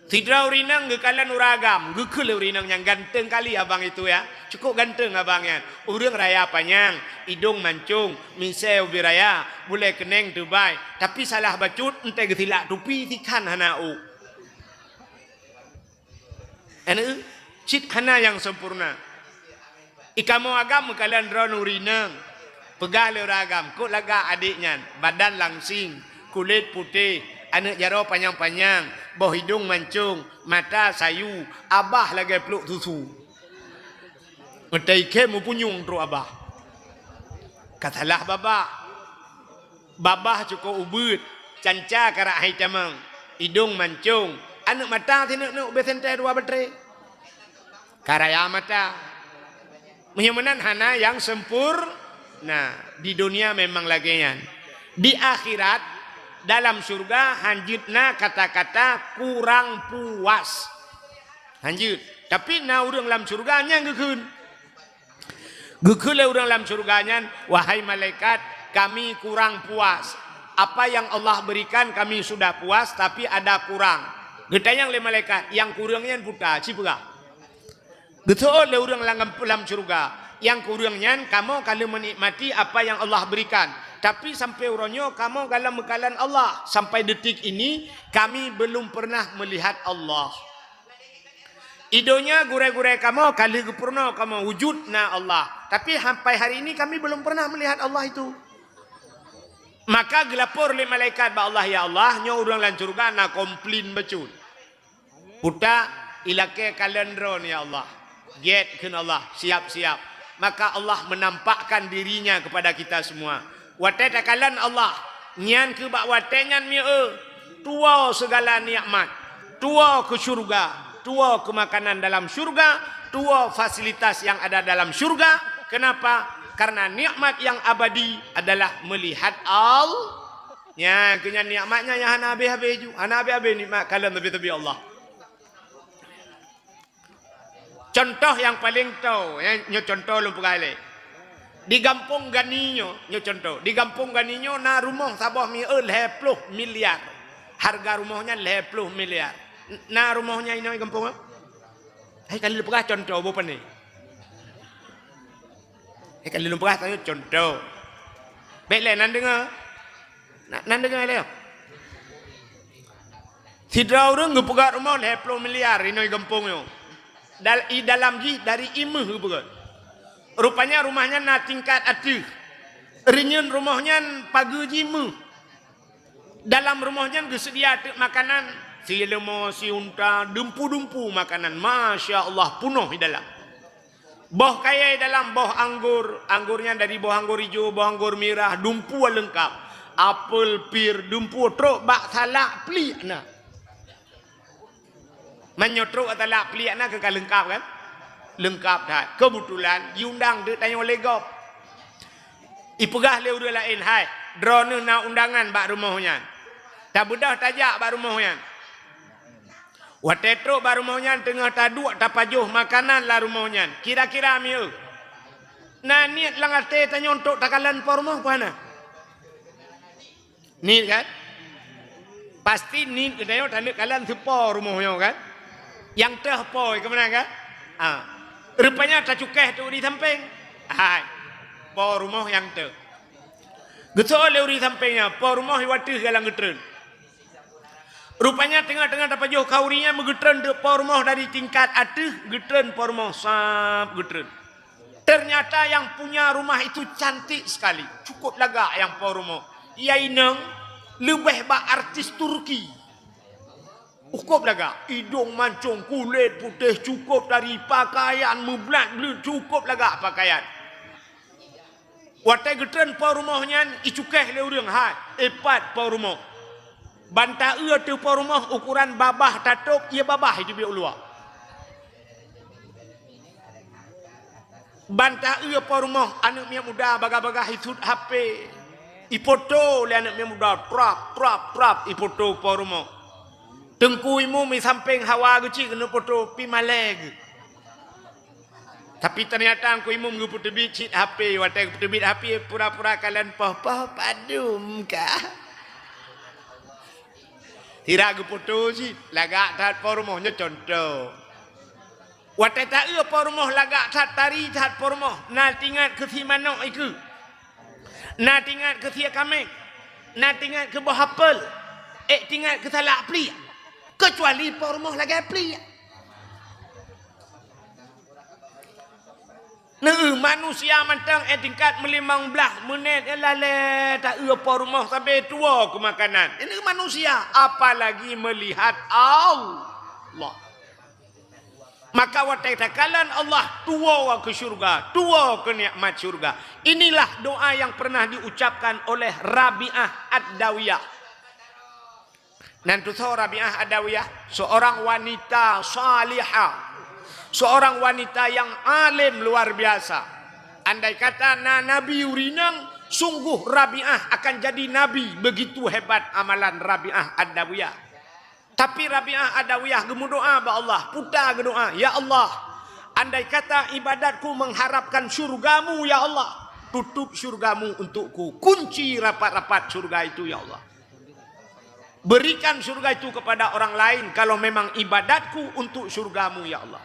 Tidak urinang gekalan uragam, gekul urinang yang ganteng kali abang itu ya, cukup ganteng abangnya. Urang raya panjang, hidung mancung, misai ubi raya, boleh keneng Dubai. Tapi salah bacut, ente getilak tupi tikan hanau. Anu, cit hana yang sempurna. Ikamu agam kalian ron urinang, pegal uragam, kok laga adiknya, badan langsing, kulit putih. Anak jaro panjang-panjang, bawah hidung mancung, mata sayu, abah lagi peluk susu. Ngetai ke mu punyung teruk abah. Katalah babah. Babah cukup ubud, canca karak hai camang, hidung mancung, anak mata tinuk-nuk besentai 2 baterai. Karaya mata. Menyemenan hana yang sempurna. Nah, di dunia memang lagian. Di akhirat dalam surga hanjutna kata-kata kurang puas. Hanjut. Tapi na urang dalam surganya gekeun. Gekeun urang dalam surganya, wahai malaikat, kami kurang puas. Apa yang Allah berikan kami sudah puas tapi ada kurang. Getayang le malaikat, yang kurangnya puta cipega. Betul le urang dalam surga. Yang kurangnya kamu kalau menikmati apa yang Allah berikan. Tapi sampai uronyo kamu dalam mekalan Allah. Sampai detik ini kami belum pernah melihat Allah. Idonya gurai-gurai kamu kali gepurno kamu wujudna Allah. Tapi sampai hari ini kami belum pernah melihat Allah itu. Maka gelapor le malaikat ba Allah ya Allah nyo urang lan surga na komplain becut. Puta ilake kalendron ya Allah. Get kun Allah siap-siap. Maka Allah menampakkan dirinya kepada kita semua. Watai takalan Allah nyan ke bak watai nyan mi tua segala nikmat, tua ke syurga, tua ke makanan dalam syurga, tua fasilitas yang ada dalam syurga. Kenapa? Karena nikmat yang abadi adalah melihat Allah. Ya, kenya nikmatnya yang hana habis-habis ju, hana habis-habis nikmat kalian lebih-lebih Allah. Contoh yang paling tahu, ya contoh lu pegale. Di Kampung Ganinyo, nyo contoh. Di Kampung Ganinyo na rumah sabah mi 10 miliar. Harga rumahnya 10 miliar. Na rumahnya ini di kampung. Hai kali lupa contoh apa ni? Hai kali lupa tanya contoh. Baiklah nan dengar. Nan dengar le. Tidak orang ngepegat rumah 10 miliar ini di kampung yo. Dalam ji dari imeh begat. Rupanya rumahnya na tingkat atuh. Renyun rumahnya pagi jimu. Dalam rumahnya gesedia makanan. Si lemo, si unta, dumpu-dumpu makanan. Masya Allah penuh di dalam. Boh kaya di dalam, boh anggur. Anggurnya dari boh anggur hijau, boh anggur merah. Dumpu lengkap. Apel, pir, dumpu. Truk bak salak pelik na. Menyotruk talak pelik na kekal lengkap kan? Lengkap dah. Kebetulan diundang dia tanya oleh gop. Ipegah le urang lain hai. Drone na undangan bak rumahnya. Tak bedah tajak bak rumahnya. Watetro bak rumahnya tengah taduk tapajuh makanan lah rumahnya. Kira-kira miu. Nah niat lang ate tanya untuk takalan por rumah mana? Ni kan? Pasti ni tanya tanda kalian sepor rumahnya kan? Yang teh poi ke mana kan? Ah. Rupanya tak cukai tu di samping. Hai. Po rumah yang tu. Getol le uri sampingnya, po rumah iwati galang getren. Rupanya tengah-tengah dapat jauh kaurinya megetren de po rumah dari tingkat atas getren po rumah sap getren. Ternyata yang punya rumah itu cantik sekali. Cukup lagak yang punya rumah. Ia inang lebih bak artis Turki. Cukup lagak. Hidung mancung, kulit putih cukup dari pakaian, meblat cukup lagak pakaian. Watai getren punya rumahnya, icukeh le urang hat. Epat punya rumah. Bantah tu punya rumah ukuran babah tatuk, ia babah itu biar luar. Bantah punya rumah anak yang muda baga-baga hisut HP. Ipoto le anak yang muda trap ipoto punya rumah. Tengku imu mi samping hawa kecil kena poto pi maleg. Tapi ternyata aku imu mengupu tebit cit HP, watai tebit HP pura-pura kalian poh padum kah? Tidak poto sih, lagak tat punya rumahnya contoh. Watai tak ia pormoh lagak tat tari tat pormoh. Na tingat ke si manok itu. Na tingat ke si kambing. Na tingat ke buah apel. Tingat ke salak peli. Kecuali pormoh lagi peli. Manusia mantang tingkat melimang belah menit lale tak ia pormoh sampai tua ke makanan. Ini manusia apalagi melihat Allah. Maka watai takalan Allah tua ke syurga, tua ke nikmat syurga. Inilah doa yang pernah diucapkan oleh Rabi'ah Ad-Dawiyah. Nanti Rabi'ah Ad-Dawiyah seorang wanita salihah, seorang wanita yang alim luar biasa. Andai kata Nabi urinang, sungguh Rabi'ah akan jadi nabi. Begitu hebat amalan Rabi'ah Ad-Dawiyah. Tapi Rabi'ah Adawiyah gemu doa ba Allah, putar ke doa, ya Allah, andai kata ibadatku mengharapkan syurgamu ya Allah, tutup syurgamu untukku, kunci rapat-rapat syurga itu ya Allah. Berikan syurga itu kepada orang lain kalau memang ibadatku untuk syurgamu ya Allah.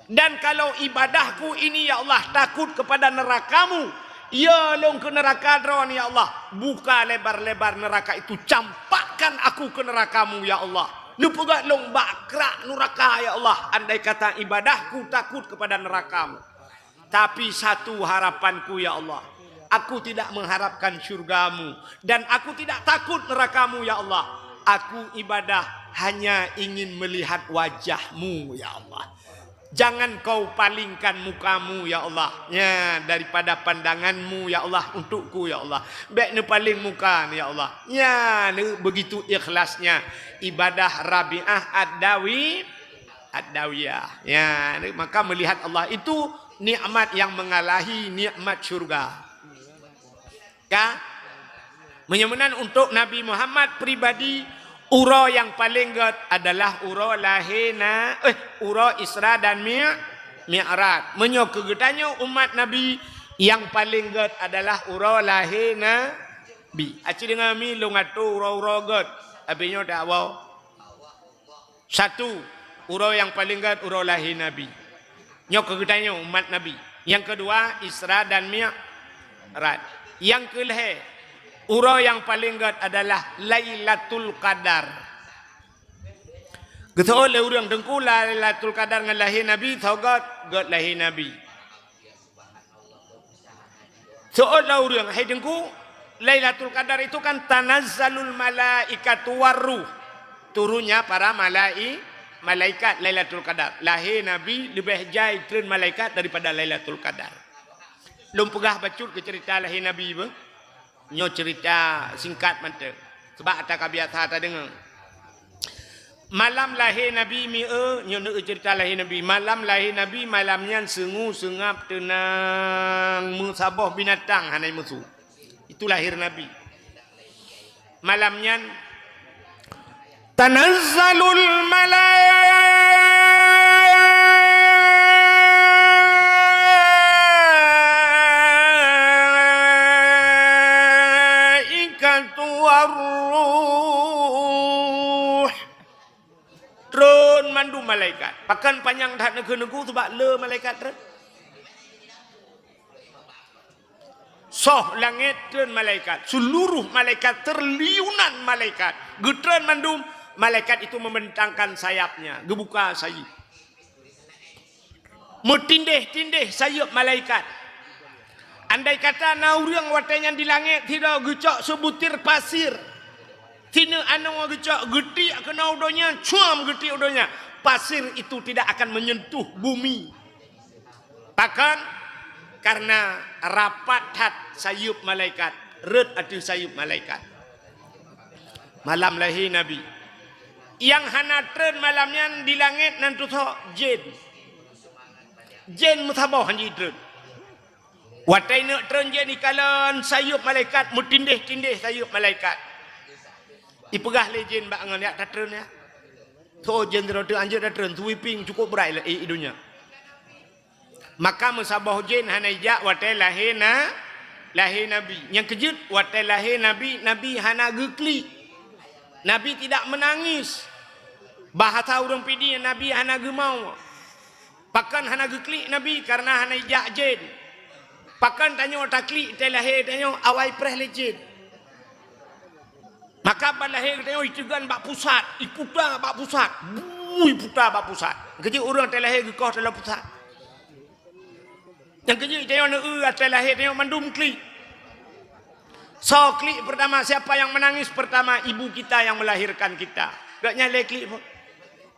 Dan kalau ibadahku ini ya Allah takut kepada nerakamu, ya long ke neraka dron ya Allah, buka lebar-lebar neraka itu, campakkan aku ke nerakamu ya Allah. Nupugat long bakrak neraka ya Allah. Andai kata ibadahku takut kepada nerakamu. Tapi satu harapanku ya Allah, aku tidak mengharapkan syurgamu dan aku tidak takut nerakamu ya Allah. Aku ibadah hanya ingin melihat wajahmu ya Allah. Jangan kau palingkan mukamu ya Allah, ya, daripada pandanganmu ya Allah untukku ya Allah. Baik ni paling muka ya Allah. Ya, ni begitu ikhlasnya ibadah Rabi'ah Ad-Dawiyah. Ya, ni, maka melihat Allah itu nikmat yang mengalahi nikmat syurga. Ya. Menyemenan untuk Nabi Muhammad pribadi, uro yang paling get adalah uro lahina, uro Isra dan Mi'raj. Menyo kegetanya umat Nabi yang paling get adalah uro lahina bi. Aci dengan mi lo ngatu uro get. Abinya tak wow. Satu, uro yang paling get uro lahina bi. Nyo kegetanya umat Nabi. Yang kedua Isra dan Mi'raj. Yang kelih uro yang paling get adalah Lailatul Qadar. Getol le urang dengku Lailatul Qadar ngan lahir Nabi, thogot get lahir Nabi. Seolah urang hai dengku Lailatul Qadar itu kan tanazzalul malaikatu waruh. Turunnya para malaikat Lailatul Qadar. Lahir Nabi lebih jai tren malaikat daripada Lailatul Qadar. Lum pegah bacut ke cerita lahir Nabi be? Nyo cerita singkat mantap sebab tak biasa tak dengar. Malam lahir Nabi nyo cerita lahir Nabi. Malam lahir Nabi, malamnya sengu sengap tenang musabah binatang hanai musuh. Itu lahir Nabi. Malamnya tanazzalul mandu malaikat. Pakan panjang dah negeri-negeri sebab le malaikat ter. Soh langit dan malaikat. Seluruh malaikat terliunan malaikat. Getran mandum malaikat itu membentangkan sayapnya. Gebuka sayap. Metindih-tindih sayup malaikat. Andai kata naurang watanya di langit tidak gecok sebutir pasir. Tina anu gecok geti kena udonya, cuam geti udonya. Pasir itu tidak akan menyentuh bumi. Bahkan karena rapat hat sayup malaikat, red atu sayup malaikat. Malam lahir Nabi. Yang hana tren malamnya di langit nanti jin. Jin mutabah hanji tren. Watai nak tren je ni kalan sayup malaikat mutindih-tindih sayup malaikat. Ipegah le jin bak ngan ya tren ya. Tho jin tu anjir tren tuiping cukup berai le idunya. Maka musabah jin hanaija watai lahir Nabi. Yang kejut watai lahir Nabi hana gekli. Nabi tidak menangis. Bahasa orang pidi Nabi hana gemau. Pakan hana gekli Nabi karena hana ijak jin. Pakan tanya takli telahir tanya awai preh lejin. Maka balahir tanya itugan bak pusat, iputa bak pusat. Iputa bak pusat. Kerja orang telahir gekoh dalam pusat. Yang kerja tanya telahir tanya mandum kli. So klik pertama siapa yang menangis pertama ibu kita yang melahirkan kita. Gak nyale klik.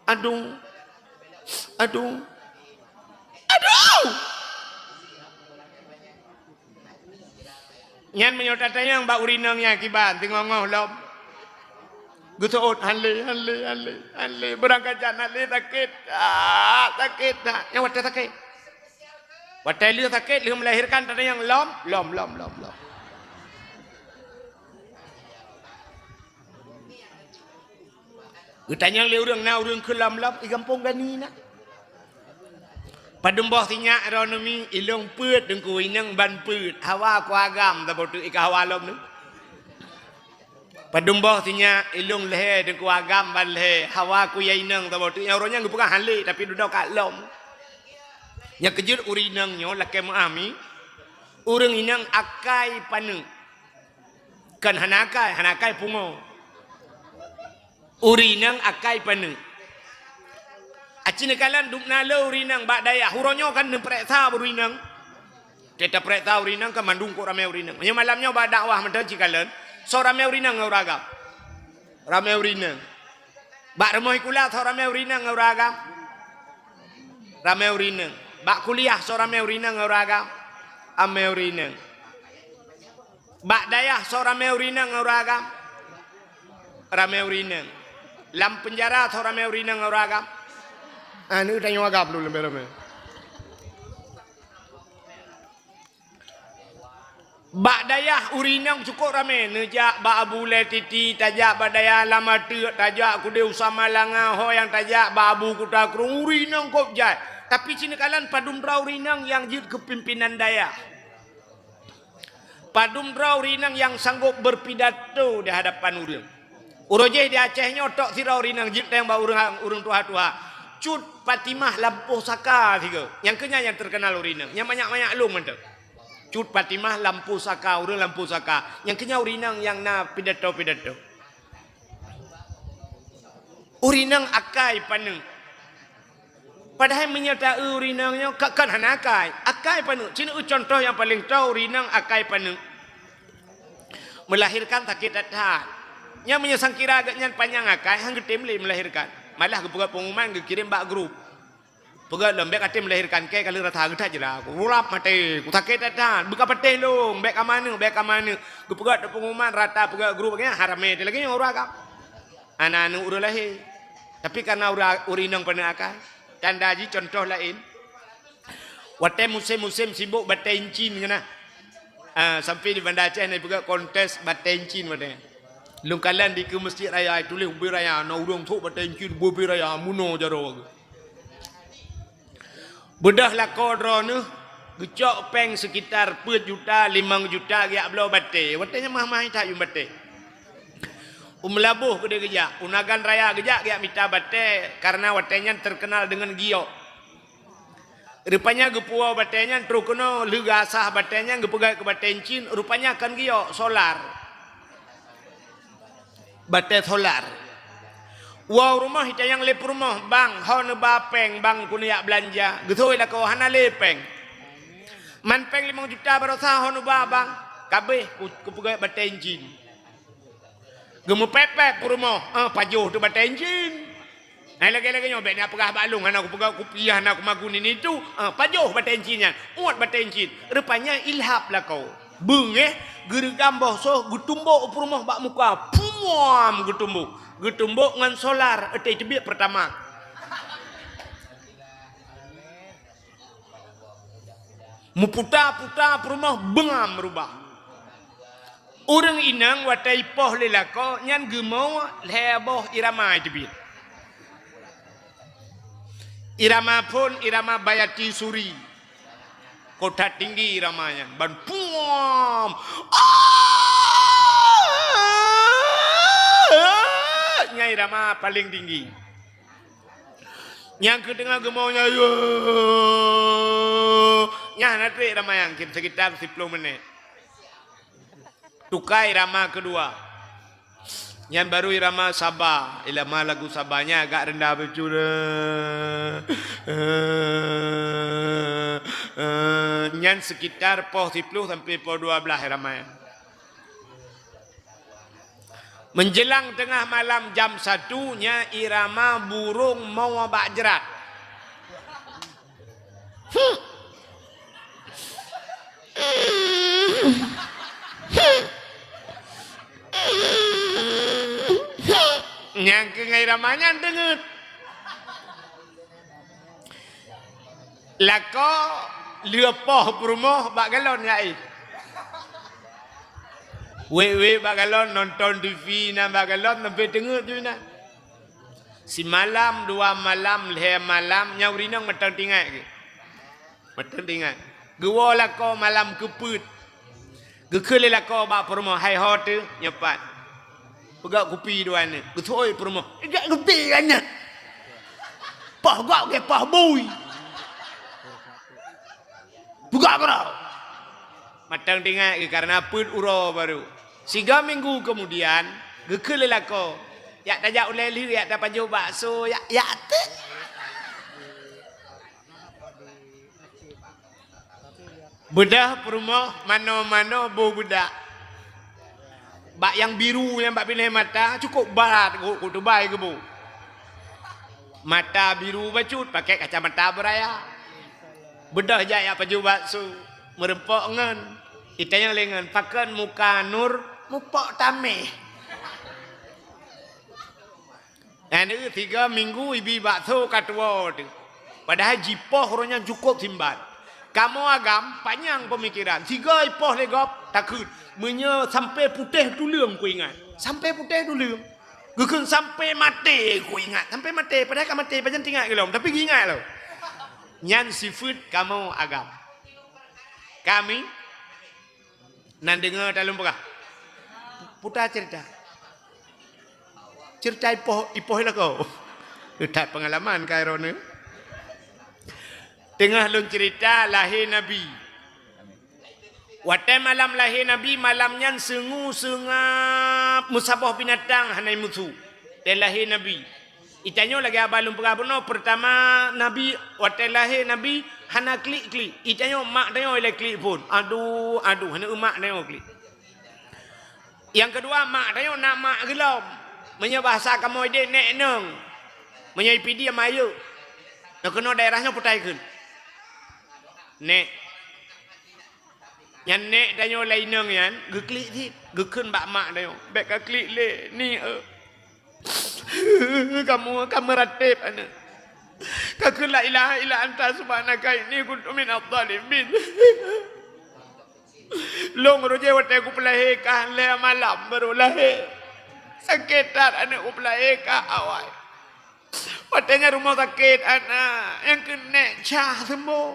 Aduh. Nyan menyotatanya yang mbak urinangnya kiban tinggal lom. Gutot hale berangkat jalan hale sakit yang wadah sakit. Wadah dia sakit dia melahirkan tadi yang lom. Gutanya le urang ke lam di kampung gani nak. Padum boh tinya aeronomi ilung peut dengku inang ban peut hawa ku agam ta botu ika hawa lom nu. Padum boh tinya ilung lehe dengku agam ban lehe hawa ku yainang ta botu yang orangnya ngu bukan hale tapi duduk kat lom. Yang kejut urinang nyo lakai muami urang inang akai panu. Kan hanakai pungo. Urinang akai panu. Acina kalan duk nalo urinang bak daya huronyo kan nemprek ta urinang. Kita prek ta urinang ke mandung ko ramai urinang. Nya malamnya bak dakwah mendan cikalan. So ramai urinang nguragam. Ramai urinang. Bak remoh kula so ramai urinang nguragam. Ramai urinang. Bak kuliah so ramai urinang nguragam. Ame urinang. Bak daya so ramai urinang nguragam. Ramai urinang. Lam penjara so ramai urinang nguragam. Ini tanya agak dulu lebih. Bak dayah urinang cukup ramai. Nejak bak abu letiti, tajak bak dayah lama tu, tajak kuda usama langa ho yang tajak bak abu kuda kurung urinang kop jai. Tapi sini kalian padum rau urinang yang jid kepimpinan dayah. Padum rau urinang yang sanggup berpidato di hadapan urang. Urojeh di Acehnya otok si rau urinang jid yang bak urang tuha-tuha. Cut Fatimah Lampu Saka tiga. Yang kenya yang terkenal urinang. Yang banyak-banyak lu mentok. Cut Fatimah Lampu Saka, urang Lampu Saka. Yang kenya urinang yang na pidato. Urinang akai panu. Padahal menyertai urinangnya kan hanakai. Akai panu. Cina contoh yang paling tahu urinang akai panu. Melahirkan sakit hati. Yang menyesang kira agaknya panjang akai hang getemle melahirkan. Malah ke pengumuman ke kirim bak grup. Pegat lembek ate melahirkan ke kalau rata geta jera. Aku rulap mate, ku sakit dah. Buka peteh lu, bek ka mana. Ku pegat pengumuman rata pegat grup nya harame lagi orang agak. Anak-anak urang lahir. Tapi karena urinang pernah akan. Tanda ji contoh lain. Wate musim-musim sibuk batencin kena. Sampai di Banda Aceh ni pegat kontes batencin wate. Lungkalan di ke masjid raya tulis ubi raya na urang thuk batencin ubi raya muno jaro. Bedah lako drone gecok peng sekitar 4 juta 5 juta giak belau bate. Watanya mah-mah tak yum bate. Umlabuh gede gejak, unagan raya gejak giak mita bate karena watanya terkenal dengan giok. Rupanya gepuau batenya terus kena legasah batenya gepegai ke batencin rupanya akan giok solar. Baterai solar. Wow rumah kita yang lep rumah bang, hau ne bapeng bang kunia belanja. Getoi lah kau hana lepeng. Man peng 5 juta barosa hau ne bang. Kabeh ku pegawai bata enjin. Gemu pepet rumah, pajuh tu bata enjin. Ai lagi-lagi nyobek ni apakah balung hana aku pegawai ku piah hana aku magunin itu, pajuh bata enjinnya. Uat bata enjin. Rupanya ilhap lah kau. Beng gerigam boso gutumbuk rumah bak muka. Pumuam gutumbuk. Getumbuk ngan solar etai tebik pertama. Muputa-puta perumah bengam merubah. Orang inang watai poh lelako nyan gemau leboh irama tebik. Irama pun irama Bayati Suri. Kota tinggi iramanya. Ban puam. Nyai irama paling tinggi. Yang ketengah gemaunya nyah nanti irama yang sekitar 10 menit. Tukar irama kedua. Yang baru irama Sabah. Irama lagu Sabahnya agak rendah betul. Yang sekitar poh 10 sampai poh 12 iramanya. Menjelang tengah malam jam 1-nya irama burung mau bak jerat. Yang ke iramanya dengut. Lako lepoh rumah bak galon ngai. Wewe bagalon nonton TV na bagalon sampai dengar tu na. Si malam 2 malam 5 malam nyaurinang matang tinggal ke. Matang tinggal. Gua lah kau malam keput. Gekele lah kau bak perumah hai hot tu nyepat. Pegak kopi duan ni. Getoi perumah. Gak gede kan. Pah gak ke pah boy. Pegak kau. Matang tinggal ke karena put uro baru. 3 minggu kemudian gekele lah kau. Yak tajak ulai liu, yak tak paju bakso, yak te. Bedah perumah mana-mana bau bedak. Bak yang biru yang bak pilih mata cukup barat ku tubai ke bu. Mata biru bacut pakai kacamata beraya. Bedah jak yak paju bakso merempok ngan. Itanya lengan pakan muka nur mupok tameh. Dan itu 3 minggu ibi bakso katua tu. Padahal jipoh orangnya cukup simbat. Kamu agam panjang pemikiran. 3 ipoh legop takut. Menya sampai putih tulung ku ingat. Sampai putih tulung. Gekun sampai mati ku ingat. Sampai mati. Padahal kamu mati pajan tinggal ke lom. Tapi ingat lo. Nyan seafood kamu agam. Kami nan dengar dalam pegah. Putar cerita. Cerita ipoh lah kau. Tak pengalaman kau ni. Tengah lun cerita lahir Nabi. Waktu malam lahir Nabi, malamnya sengu-sengap musabah binatang hanai musuh. Dan lahir Nabi. Itanya lagi abalum pegah pertama Nabi, waktu lahir Nabi, hana klik-klik. Itanya mak tanya oleh klik pun. Aduh, hana mak tanya klik. Yang kedua, mak tanya nak mak gelam. Menyebahasa kamu ide nek neng. Menyapi dia mayu. Nak kena daerahnya putai kun. Nek. Yang nek tanya lain neng yan, geklik ti, gekun bak mak tanya. Bek ka klik le ni kamu ratib ana. Kakun la ilaha illa anta subhanaka inni kuntu minadh dhalimin. Long roje waktu aku pelahirkan le malam baru lahir. Sakitan anak aku pelahirkan awal. Waktunya rumah sakit anak yang kena cah sembuh.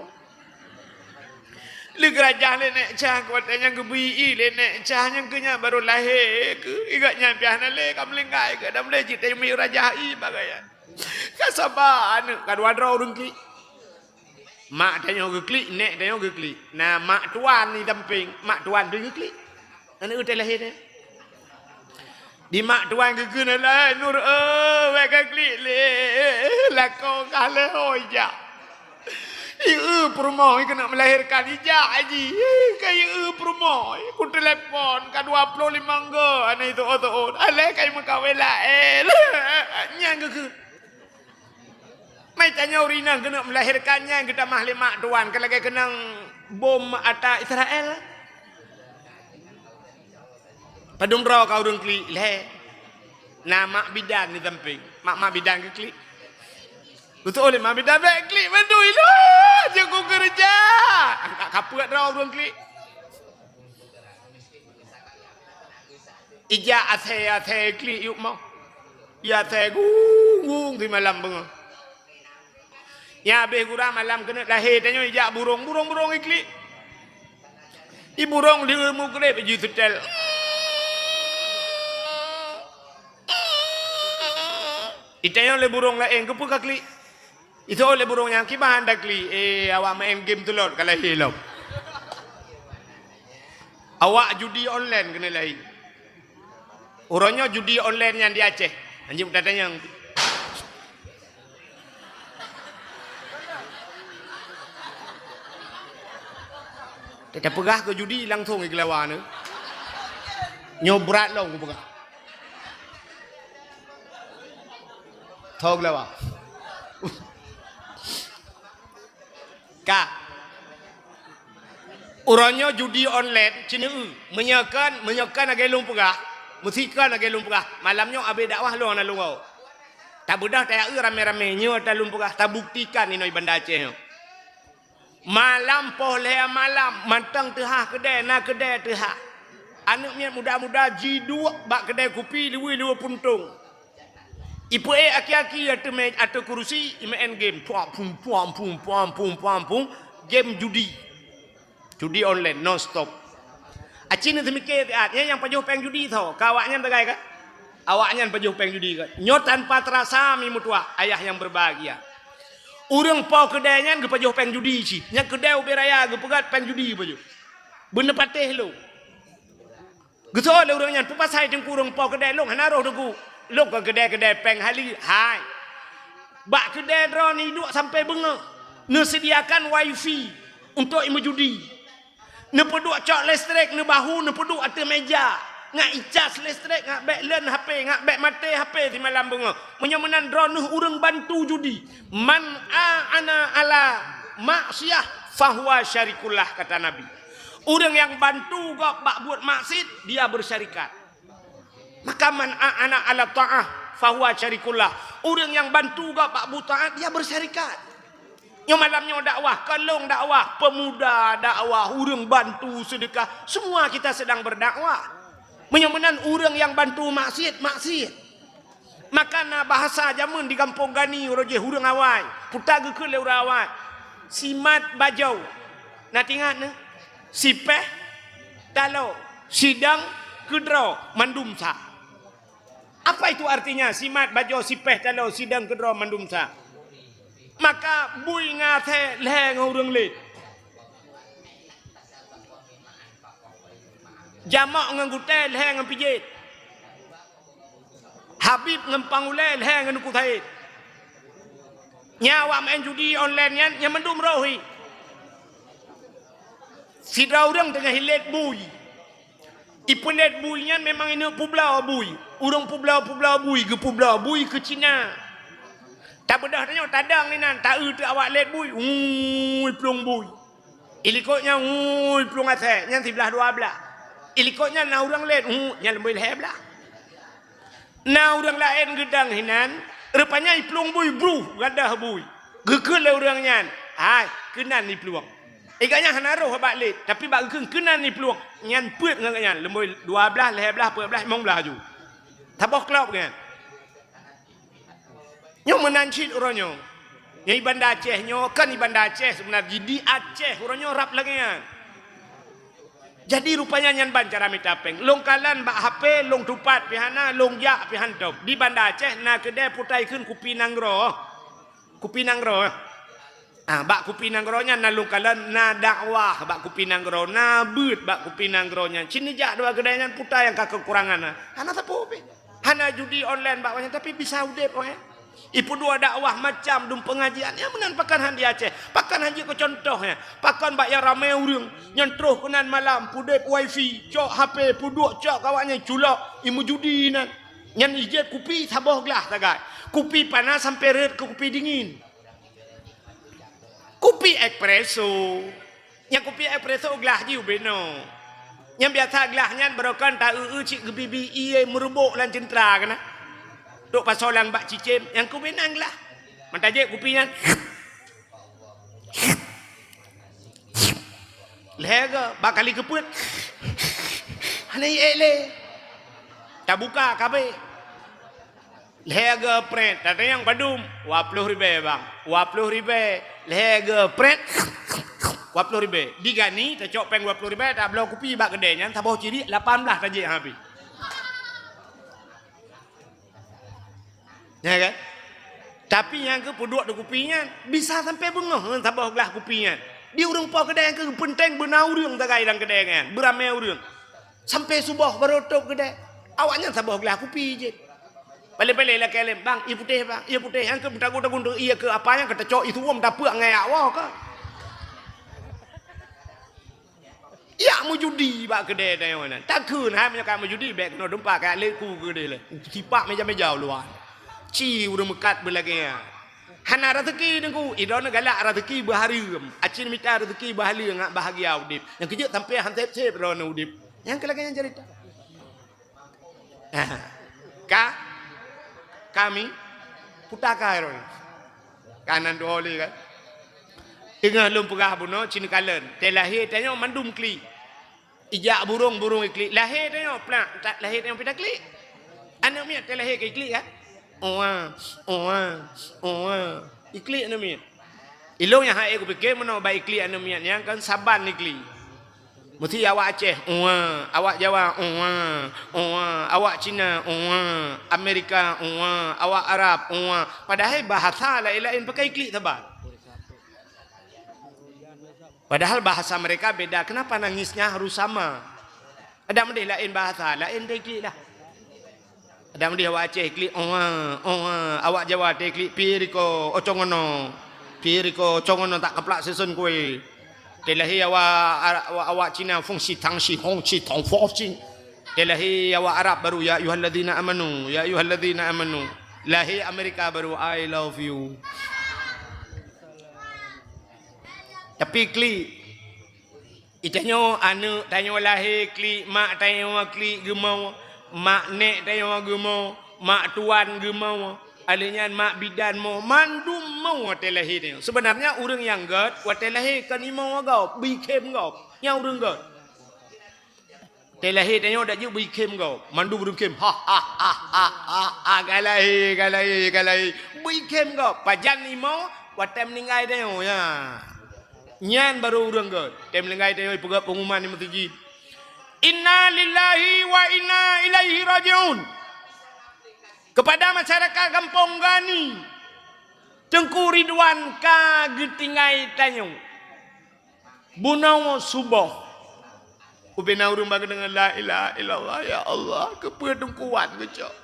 Le kerajaan le nek cah waktunya gebi le nek cah yang kenya baru lahir ke igatnya piana le kam lengkai ke dam le cita yang mi rajai bagayan. Kasabar anak kadwa-dra urang klik. Mak tanya ke klik, nek tanya ke klik. Nah, mak tuan ni damping, mak tuan tu ke klik. Anak udah lahir ni. Di mak tuan ke kena lah nur wek klik le la ko kale hoja. Permoy kena melahirkan ijak haji. Kayak permoy ku telefon ka 25 go ana itu oto. Ale kai makawela nyang ke. Mai tanya urina kena melahirkannya kita mahli mak tuan kalau kena bom atas Israel. Padum raw kau dong klik le. Nama bidan ni samping. Mak bidan ke klik. Betul oleh mak bidan baik klik bantu itu. Jago kerja. Angkat kaput raw dong klik. Ija ate klik yuk mau. Ya ate gung di malam bengah. Ya be gura malam kena lahir tanya ija burung klik. I burung dia mu kena pergi hotel. Itanya oleh burung lain ke puka klik. Itu oleh burung yang kibahan dah klik. Awak main game telur kalau hilang. Awak judi online kena lain. Orangnya judi online yang di Aceh. Anjing tanya yang tak pegah ke judi langsung ke lawan. Nyobrat long ke pegah. Thog lawa. Kak. Orangnya judi online cina menyakan agai lung pegah. Musikan agai lung pegah. Malamnya abe dakwah lu ana lungau. Tak budak tak rame-rame nyo ta lung pegah tak buktikan ni noi Banda Aceh. Malam poleh malam mantang tehah kedai na kedai tehah. Anak mian muda-muda G2 bak kedai kopi liwi puntung. Ipu aki-aki atau kursi main game. Pum. Game judi online non stop. Acin itu mikir yang pajuh peng judi tau. Kawaknya tegai kan? Awaknya pajuh peng judi kan? Nyot tanpa terasa mi mutua ayah yang berbahagia. Urang pau kedainya ge pajuh peng judi si. Nya kedai uberaya ge pegat peng judi pajuh. Bener pateh lo. Geso le urangnya pupasai teng kurang pau kedai long hanaroh deku. Long ke kedai peng hali hai. Bak kedai drone ni duk sampai bengak. Ne sediakan wifi untuk imu judi. Ne peduk cok listrik ne bahu ne peduk atas meja. Ngak icas listrik ngak bek len HP ngak bek mate HP di malam bunga menyemenan drone urang bantu judi man ana ala maksiyah fahuwa syarikullah kata Nabi. Urang yang bantu kok bak buat maksiat dia bersyarikat. Maka man ana ala ta'ah fahuwa syarikullah. Urang yang bantu kok bak buat taat dia bersyarikat. Yang malamnya dakwah, kalung dakwah, pemuda dakwah, urang bantu sedekah, semua kita sedang berdakwah. Menyemenan orang yang bantu maksiat. Maka na bahasa zaman di kampung Gani roje hurang awai. Putar ke le urang awai. Simat bajau. Nak ingat ne? Sipeh talo sidang kedro mandumsa. Apa itu artinya? Simat bajau sipeh talo sidang kedro mandumsa. Maka bui ngate leh ngurang le. Jamak nganggutai leher ngan pijit. Habib ngempang ulai leher ngan kutai. Nyawa main judi online yang mendum rohi. Si orang tengah hilet bui. Ipulet buinya memang ini publau bui. Urang publau bui ke publau bui ke Cina. Tak bedah tanya tadang ni nan tak tu awak let bui. Plung bui. Ilikotnya plung atai yang sebelah 12. Ilikotnya na orang lain nya lembui heblah. Na orang lain gedang hinan rupanya iplung bui bru gadah bui. Gekul le orangnya. Hai kenan ni peluang. Igaknya hanaroh bak let tapi bak kenan ni peluang. Nyan puet ngaknya lembui 12 leblah 14 15 ju. Tabah klop kan. Nyo menancit orangnya. Nyai Banda Aceh nyo kan di Banda Aceh sebenarnya di Aceh orangnya rap lagi kan. Jadi rupanya nyan ban cara mitapeng. Long kalan bak HP, long tupat pihana, long jak pihantop. Di Banda Aceh na kedai putai kun kupi nangro. Bak kupi nanggronya na lungkalan na dakwah bak kupi nanggro na beut bak kupi nanggronya cinijak dua gedayan puta yang kekurangan hana tapo be hana judi online bak tapi bisa udah poe ipu dua dakwah macam dum pengajian yang menan pakan handi Aceh pakan haji ko contohnya pakan bak yang ramai urang nyentruh kenan malam pudep wifi cok HP puduk cok kawannya culok imu judi nan nyan ijet kupi saboh gelah tagai kupi panas sampai red ke kupi dingin kopi espresso yang kopi espresso gelah jiu beno yang biasa gelahnya berokan tak cik gebibi iye merubuk lan centra kana duk pasolang bak cicim yang ku benang gelah mentaje kopinya lega bakali keput hanai ele tak buka kabe lega pret ada yang badum 20 ribu bang 20 ribu lega pret 20 ribu digani tak cok peng 20 ribu tak belau kopi bak gedenya taboh ciri 18 taje habis ya kan tapi yang ke puduk de kopinya bisa sampai bengah taboh gelah kopinya di urang po kedai ke penting benau urang tagai dalam kedai kan beramai urang sampai subuh baru tok kedai awaknya taboh gelah kopi je Balik-balik lah kelem bang, ia putih bang, ia putih. Yang ke bertagun-tagun tu, ia ke apa yang kata cok itu wong dapur ngai awak ke? Ya mu judi bak kedai dah yang mana? Takun hai menyakat mu judi bek kena dompak kat leku kedai lah. Sipak meja-meja luar. Ci urang mekat belakang. Hana rezeki dengku, idona galak rezeki berharium. Acin minta rezeki bahagia ngak bahagia udip. Yang kejut sampai hantep-sep rona udip. Yang kelakanya cerita. Kami putaka ron kanan dua oli kan tengah lum pegah buno cina kalen telahir tanya mandum kli ijak burung ikli lahir tanya plak tak lahir tanya pita kli anak miat telahir ke ikli kan ikli anak miat ilong yang hai aku fikir mana baik ikli anak miat yang kan saban ikli mesti awak Aceh, awak Jawa, awak Cina, Amerika, awak Arab, padahal bahasa lain-lain pakai klik tebal. Padahal bahasa mereka beda, kenapa nangisnya harus sama? Ada mendih lain bahasa, lain dia klik lah. Ada mendih awak Aceh klik, awak Jawa dia klik piriko, ocongono, tak keplak sesun kue. Delahi awak Cina fungsi tangsi hongsi tong fongsi. Delahi awak Arab baru ya ayyuhalladzina amanu, ya ayyuhalladzina amanu. Lahi Amerika baru I love you. Tapi kli itanya anu tanya lahi kli mak tanya kli gemau, mak nek tanya gemau, mak tuan gemau. Alinya mak bidan mau mandum mau watelahi ni. Sebenarnya orang yang god watelahi kan imau agau bikem gau. Yang orang god. Telahi tanya dak ju bikem gau. Mandum orang kem. Galai. Bikem gau. Pajan imau watem ningai tanya ya. Nyan baru orang god. Tem ningai tanya pegap pengumuman ni mesti. Inna lillahi wa inna ilaihi rajiun. Kepada masyarakat Kampung Gani Tengku Ridwan ka getingai tanyong Bunau subuh Ubina urung bagi dengan la ilaha illallah ya Allah kepada kuat kecok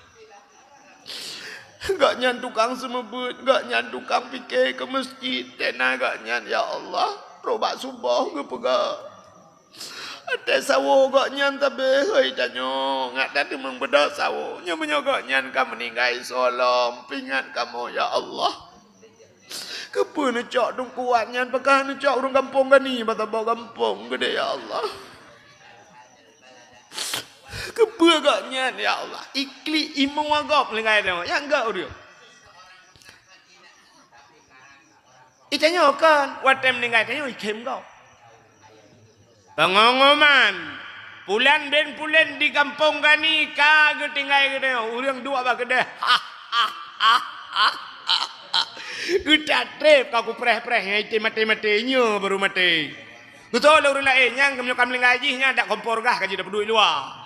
gak nyan tukang semebut gak nyan tukang fikir ke masjid tena gak nyan ya Allah robak subuh ke pegak ada sawo gak nyan tapi hei tanyo ngat tadi membedak sawo nya menyogok nyan kamu meninggai solom pingat kamu ya Allah kepu necok dong kuat nyan pakah necok urang kampung Gani bata bawa kampung gede ya Allah kepu gak nyan ya Allah ikli imong agop lengai tengok yang gak udah itanyo kan watem meninggai tanyo ikem kau pengumuman bulan ben bulan di Kampung Gani kagak tinggal gede urang dua ba gede kita trip kau preh-preh ngai mati-matinya baru mati betul urang lain yang kami ngaji nya dak kompor gah kaji dak duit luar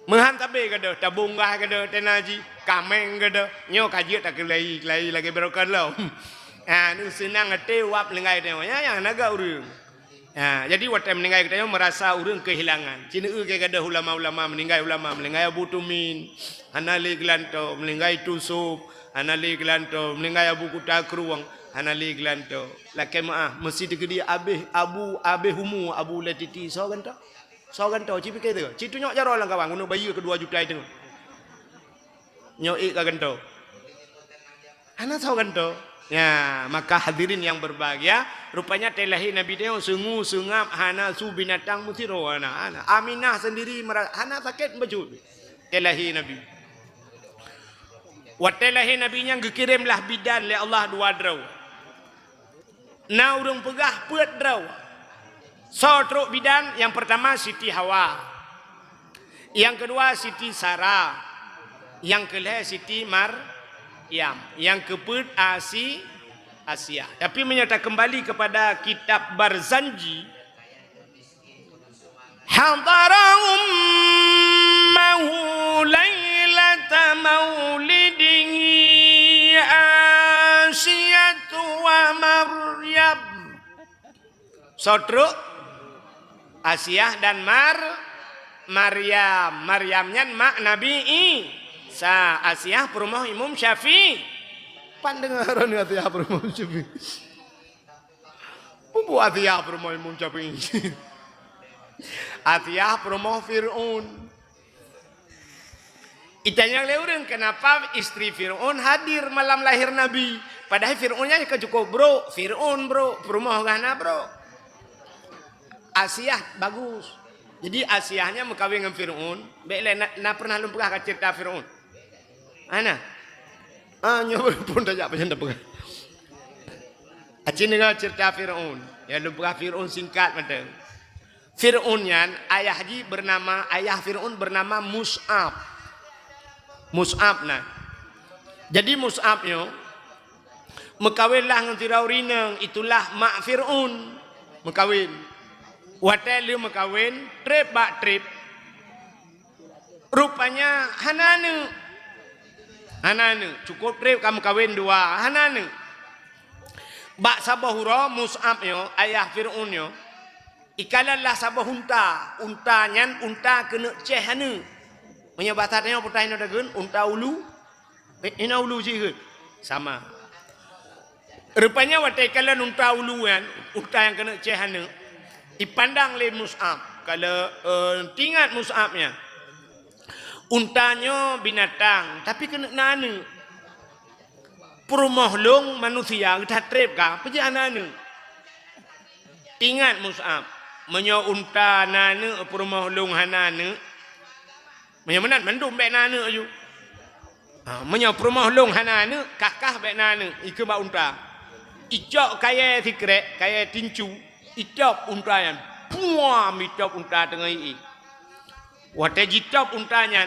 mehan tabe gede tabung gah gede tenaji kameng gede nyo kaji tak kelai lagi berokan lo nu senang ate wap lengai teh yang naga urang jadi waktu meninggal kita merasa urang kehilangan cina ke gede ulama-ulama meninggal ulama meninggal Abu Tumin anali glanto meninggal Tusuk anali glanto meninggal Abu Kutakruang anali glanto laki maah mesti digedi abe humu abu latiti so ganto cipi ke tu citu nyok jaro lang kawan guna bayi ke 2 juta itu nyok ka ganto ana so ganto ya maka hadirin yang berbahagia rupanya telahi Nabi dia sungu sungap hana su binatang mutiro ana Aminah sendiri hana sakit baju telahi Nabi wa telahi Nabi nya gekirimlah bidan le Allah 2 draw na urang pegah peut draw so truk bidan yang pertama Siti Hawa yang kedua Siti Sarah yang kelih Siti yang keempat Asia. Tapi menyata kembali kepada kitab Barzanji. Hadara ummahu lailata maulidihi Asiyatu wa Maryam. Sotro Asia dan Maryam. Maryamnya mak Nabi Sa Asiyah perumah Imam Syafi'i. Pandengaran Atiyah perumah Syafi'i. Bubu Atiyah perumah Imam Syafi'i. Atiyah perumah Fir'aun. Itanya leureun kenapa istri Fir'aun hadir malam lahir Nabi. Padahal Fir'aunnya cukup bro. Fir'aun bro. Perumah gana bro. Asiyah bagus. Jadi Asiyahnya mengkawin dengan Fir'aun. Baiklah nak pernah lumpah ke cerita Fir'aun. Ana, nyoba pun tak apa yang tak pegang. Acin dengan cerita Fir'aun. Ya lupa Fir'aun singkat macam. Fir'aunnya ayah Fir'aun bernama Mus'ab. Mus'ab nah. Jadi Mus'abnya mekawinlah dengan Firaun itulah mak Fir'aun mekawin. Watel dia mekawin trip bak trip. Rupanya Hananu cukup trip kamu kawin 2 Hananu bak sabahura Mus'ab yo ayah Fir'aun yo ikalallah sabah unta kena ceh hanu punya batatnya putai no dagun unta ulu ina ulu jigeun sama rupanya watai kala unta ulu kan unta yang kena ceh hanu dipandang le Mus'ab kalau tingkat Mus'abnya untanya binatang tapi kena nanu perumahlung manusia kita trip kah perjalanan ingat Mus'ab menyo unta nanu perumahlung hananu menyo menat mendum bek nanu aju menyo perumahlung hananu kakah bek nanu iku bak unta icok kaya tikrek kaya tincu icok unta yang puam icok unta tengah Wate jitop untanya.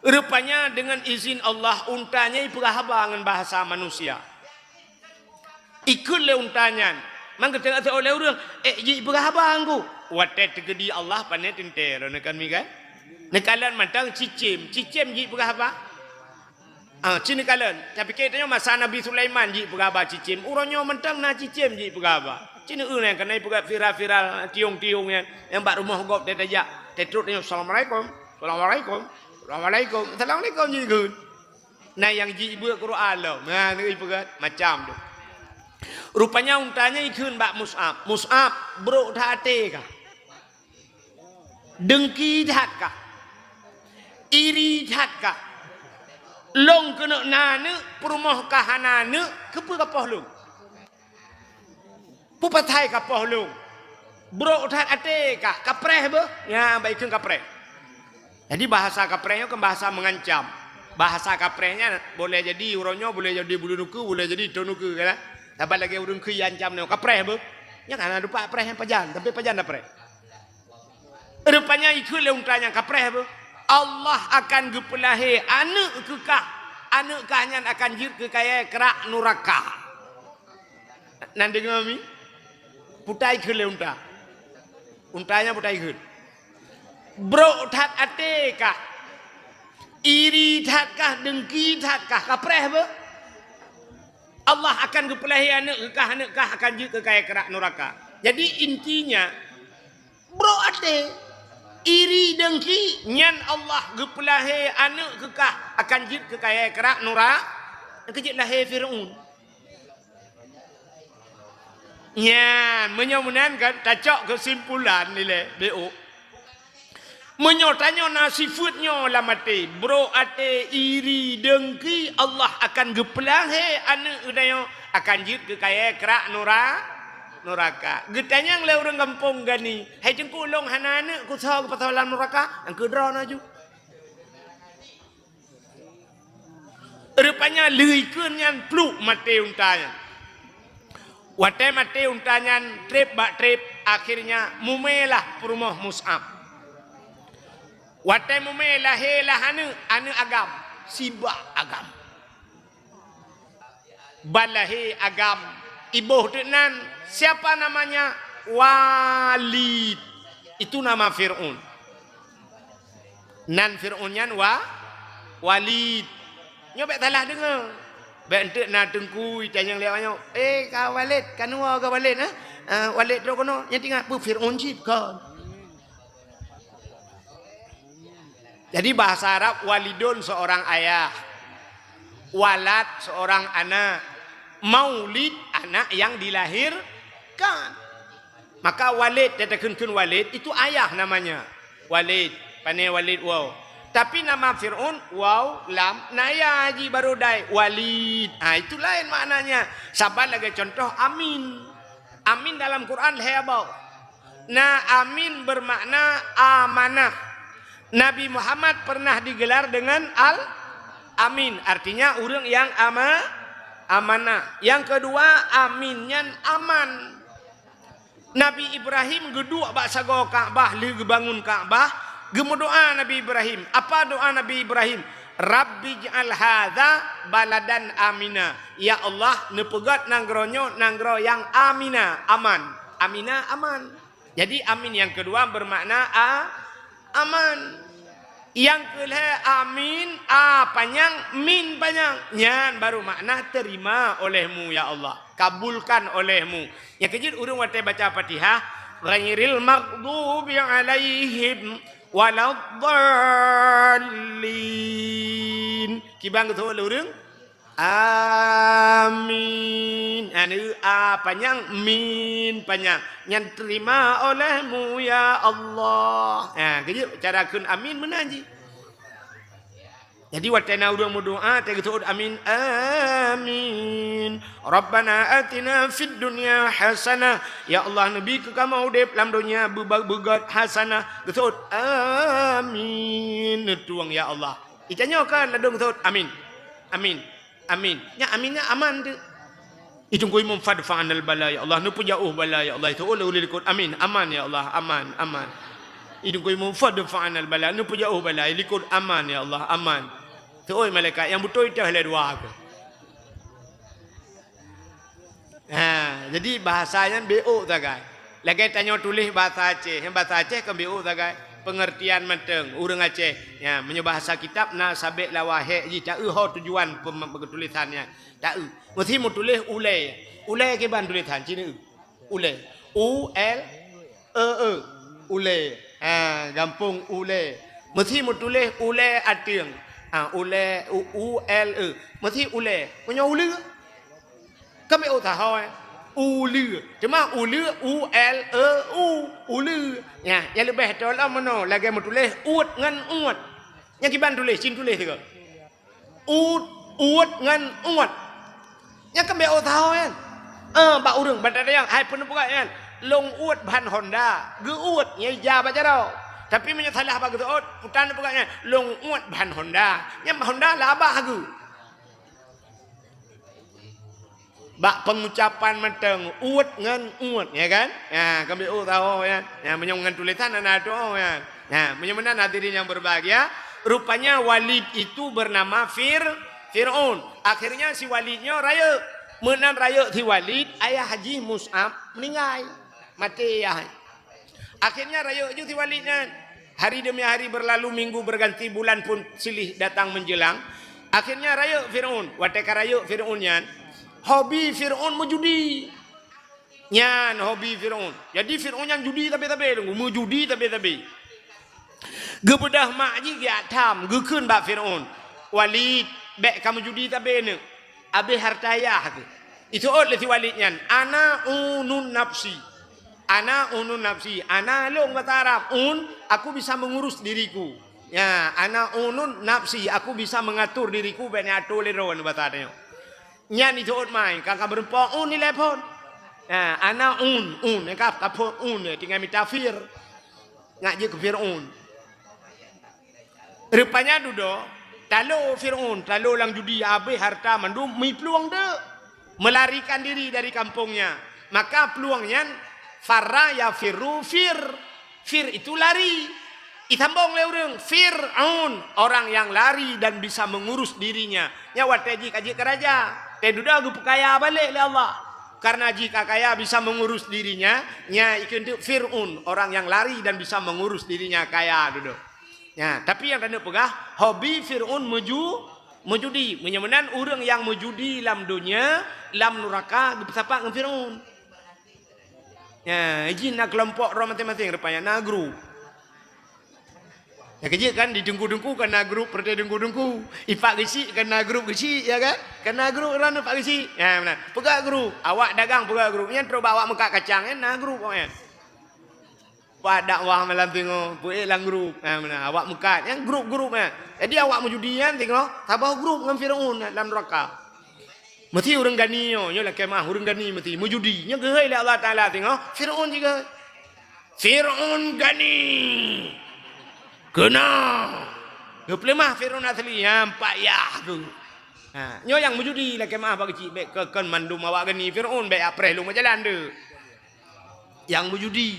Rupanya dengan izin Allah untanya iperahaba dengan bahasa manusia. Ikut le untanya. Mangga tengah oleh orang ji iperahaba angku. Wate tegedi Allah panen tenter nekan mi kan. Nekalan matang cicim ji iperahaba. Cini kalian. Tapi katanya masa Nabi Sulaiman ji iperahaba cicim. Urangnya matang na cicim ji iperahaba. Cina yang kena ibu viral tiung yang bak rumah gop dia tajak tetrutnya assalamualaikum juga. Nah yang ji ibu Quran lo, nah ibu macam tu. Rupanya untanya ikun bak Mus'ab bro hati kah, dengki hat kah, iri hat kah, long kena nane perumah kahanane kepah lu. Pupatai kapoh lu, bro utat ate kah kapreh be, ya baikkan kapreh. Jadi bahasa kaprehnya kan bahasa mengancam. Bahasa kaprehnya boleh jadi uronyo, boleh jadi bulu nuku, boleh jadi tonuku kan? Tapi lagi urun ku ancam neo kapreh be, ya kan ada pak preh yang pajan, tapi pajan dah preh. Rupanya itu leungtanya kapreh be. Allah akan gepelahi anak kahnya akan jir ke kaya kerak nuraka. Nanti ngami. Putai ke unta. Untanya putai ke. Bro tat ate ka. iri tatkah, dengki tatkah, kapreh apa? Allah akan gepelahi anak kah akan je ke kaya kerak neraka. Jadi intinya bro ate iri dengki nyan Allah gepelahi anak kekah akan je ke kaya kerak neraka. Kejit lahir Fir'aun. Nyan menyomunan kan tacok kesimpulan nilai BO. Menyotanya nasifutnya lah mati. Bro ate iri dengki Allah akan gepelahi anak udaya akan jid ke kaya kerak neraka. Getanya yang orang kampung gani. Hai jengku long hana anak ku sahau ke patawalan neraka. Yang kedra naju. Rupanya lihikun yang pluk mati untanya. Watai mati untanya trip bak trip. Akhirnya mumelah perumah Mus'ab. Watai mume lahirlah anu agam, sibak agam. Balahi agam, ibuh nan siapa namanya? Walid. Itu nama Fir'aun. Nan Fir'aunnya Walid. Nyobek salah dengar. Baik entek na tengku tanya lewatnya. Ka Walid, kanua ka Walid Walid ro kono nya tinggal pu Fir'aun jib kan. Jadi bahasa Arab walidun seorang ayah, walad seorang anak, maulid anak yang dilahirkan. Maka walid datakan walid itu ayah namanya. Walid, pane walid wow. Tapi nama Fir'aun wow lam naya haji baru dai walid. Itu lain maknanya. Sabar lagi contoh amin. Amin dalam Quran hebau. Amin bermakna amanah. Nabi Muhammad pernah digelar dengan Al-Amin. Artinya orang yang amanah. Yang kedua aminnya aman. Nabi Ibrahim gedua bak sago Ka'bah. Li bangun Ka'bah. Gemu doa Nabi Ibrahim. Apa doa Nabi Ibrahim? Rabbi ja'al hadha baladan amina. Ya Allah nepegat nanggronyo nanggro yang amina. Aman. Amina aman. Jadi amin yang kedua bermakna aman. Yang kedua amin panjang min panjang nyan baru makna terima olehmu ya Allah, kabulkan olehmu. Yang kejut urung watai baca Fatihah ghairil maghdubi alaihim waladdallin kibang tu urung amin anu panjang min panjang yang terima olehmu ya Allah. Kejut cara kun amin menaji. Jadi watena urang berdoa teguh amin amin. Rabbana atina fid dunya hasanah. Ya Allah nabi ke kamu udip dalam dunia begat hasanah. Geut amin. Tuang ya Allah. Itanya kan ladung geut amin. Amin. Amin. Ya aminnya aman tu. Itu kau imam fadfa'anal bala ya Allah. Nupu jauh bala ya Allah. Itu oleh likut amin. Aman ya Allah. Aman. Aman. Itu kau imam fadfa'anal bala. Nupu jauh bala. Likut aman ya Allah. Aman. Itu oi malaikat yang betul itu oleh dua aku. Jadi bahasanya BO tagai. Lagi tanya tulis bahasa Aceh. Yang bahasa Aceh kan BO tagai. Pengertian menteng urang Aceh ya menyebahasa kitab na sabik lawahek ji tak ho tujuan tulisannya tak mesti mu tulis ulai ke ban tulisan cina ulai u l e ulai gampung ulai mesti mu tulis ulai atieng ulai u l e mesti ulai punya ulu kan be ta ho ulu cuma ulu u l e ulu ya yang lebih tolong mana lagi mau tulis ut ngan ut yang kiban tulis cin tulis juga ut ngan ut yang kan be tahu kan bak urang bandar yang hai pun bukan kan long ut ban Honda ge ut nya ja baca dah tapi menyalah bag ut putan bukannya long ut ban Honda yang Honda lah abah ge bak pengucapan menteng ut ngan ut ya kan kami tahu ya menyongan tulisan anak doa ya menyemana hadirin yang berbahagia rupanya Walid itu bernama Fir'aun. Akhirnya si Walidnya raya menan raya si Walid ayah Haji Mus'ab meninggal mati ya. Akhirnya raya itu si Walidnya Hari demi hari berlalu, minggu berganti, bulan pun silih datang menjelang. Akhirnya raya Fir'aun. Wateka raya Fir'aun nyan. Hobi Fir'aun menjudi. Nyan hobi Fir'aun. Jadi Fir'aun yang judi tapi-tapi. Menjudi tapi-tapi. Gebedah makji dia tam. Gekun bak Fir'aun. Walid. Bek kamu judi tapi ni. Habis hartayah ke. Itu oleh Walid nyan. Ana unun nafsi. Ana unun nafsi. Ana long kata Arab. Aku bisa mengurus diriku. Ya, ana unun nafsi. Aku bisa mengatur diriku. Bena atur leron batanya. Nyan itu main. Kakak berempat nilai pun. Ya, ana Nekap kapun tinggal mitafir. Ngajak ke Fir'aun. Rupanya duduk. Talo Fir'aun. Talo lang judi. Habis harta mandum. Mi peluang dek. Melarikan diri dari kampungnya. Maka peluangnya. Farra ya firru fir. Fir itu lari. Itambong leureng. Fir'aun. Orang yang lari dan bisa mengurus dirinya. Ya wateji kaji keraja. Teduda gu kaya balik oleh Allah. Karena jika kaya bisa mengurus dirinya. Ya ikut Fir'aun. Orang yang lari dan bisa mengurus dirinya kaya duduk. Ya, tapi yang tanda pegah. Hobi Fir'aun menjudi. Menyemenan orang yang menjudi dalam dunia. Dalam neraka. Gepesapa dengan Fir'aun. Ya, izin nak kelompok orang masing-masing rupanya nak grup. Ya kerja kan didengku-dengku kan nak grup pergi dengku-dengku. Ifak gesi kan nak grup gesi ya kan? Kan nak grup orang ifak gesi. Ya benar. Pegak grup. Awak dagang pegak grup. Yang terus bawa muka kacang kan nak grup pokoknya. Pak dakwah malam tengok, puik lang grup. Ya benar. Awak muka yang grup-grup ya. Jadi awak mujudian tengok, tabah grup dengan Firaun dalam neraka. Mesti orang gani nyo lah kemah orang gani mesti mujudi nya gehai le Allah Taala tengok Firaun juga Firaun gani kena geplemah Firaun asli hampak yah tu ha nyo yang mujudi lah kemah bagi cik bek ke kan mandum awak gani Firaun bek apreh lu jalan de yang mujudi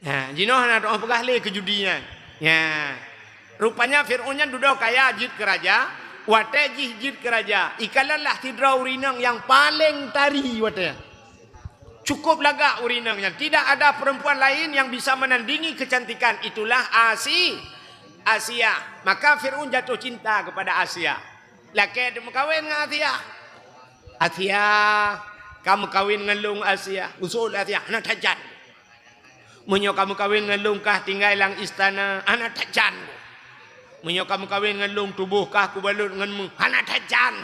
ha jinoh nak doa pegah le kejudinya ya rupanya Firaunnya duduk kaya jid keraja watejih jid keraja ikalanlah tidra urinang yang paling tari wateh cukup lagak urinangnya tidak ada perempuan lain yang bisa menandingi kecantikan itulah Asia maka Fir'aun jatuh cinta kepada Asia laki dia kawin dengan Asia kamu kawin dengan long Asia usul Asia anak tajan menyo kamu kawin dengan long kah tinggal lang istana anak tajan menyo kamu kawin dengan long tubuh kah aku balut dengan hana tajan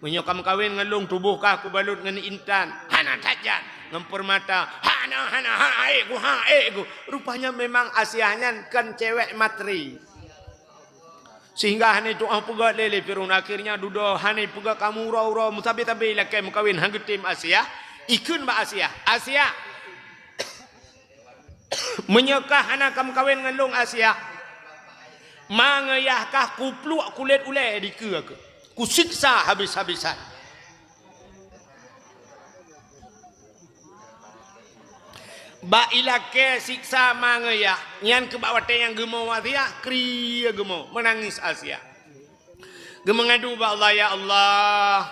menyo kamu kawin dengan long tubuh kah aku balut dengan intan hana tajan dengan permata hana ego rupanya memang Asianya kan cewek matri sehingga hana itu pegak lele Fir'aun akhirnya duduk hana pegak kamu ura mutabi-tabi lakai mukawin hanggetim Asia ikun ba Asia menyokah hana kamu kawin dengan long Asia mangayahkah ku peluk kulit ulai di ke ku siksa habis-habisan ba ilake siksa mangayah nyan ke bawate yang gemau Asia kriya gemau menangis Asia gemengadu ba Allah ya Allah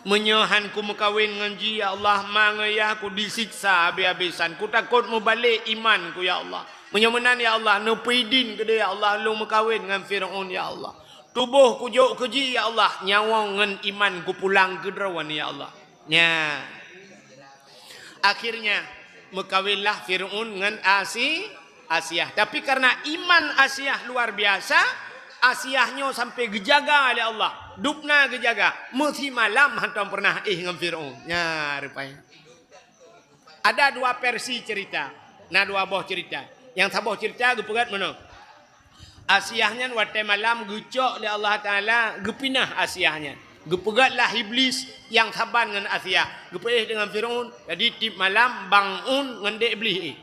menyohan ku mekawin nganji ya Allah mangayah ku disiksa habis-habisan ku takut mau balik iman ku ya Allah menyemenan ya Allah nepidin ke dia ya Allah lu mekawin dengan Firaun ya Allah tubuh ku jauh keji ya Allah nyawang ngan iman ku pulang ke derawan ya Allah nya akhirnya mekawinlah Firaun dengan Asia tapi karena iman Asia luar biasa Asiahnya sampai gejaga oleh Allah dupna gejaga mesti malam hantam pernah dengan Firaun nya rupanya ada dua versi cerita nah dua buah cerita yang sabah cerita gepegat mana Asiahnya waktu malam gecok oleh Allah Ta'ala gepinah Asiahnya gepegatlah iblis yang saban dengan Asia gepeh dengan Firaun jadi tip malam bangun dengan iblis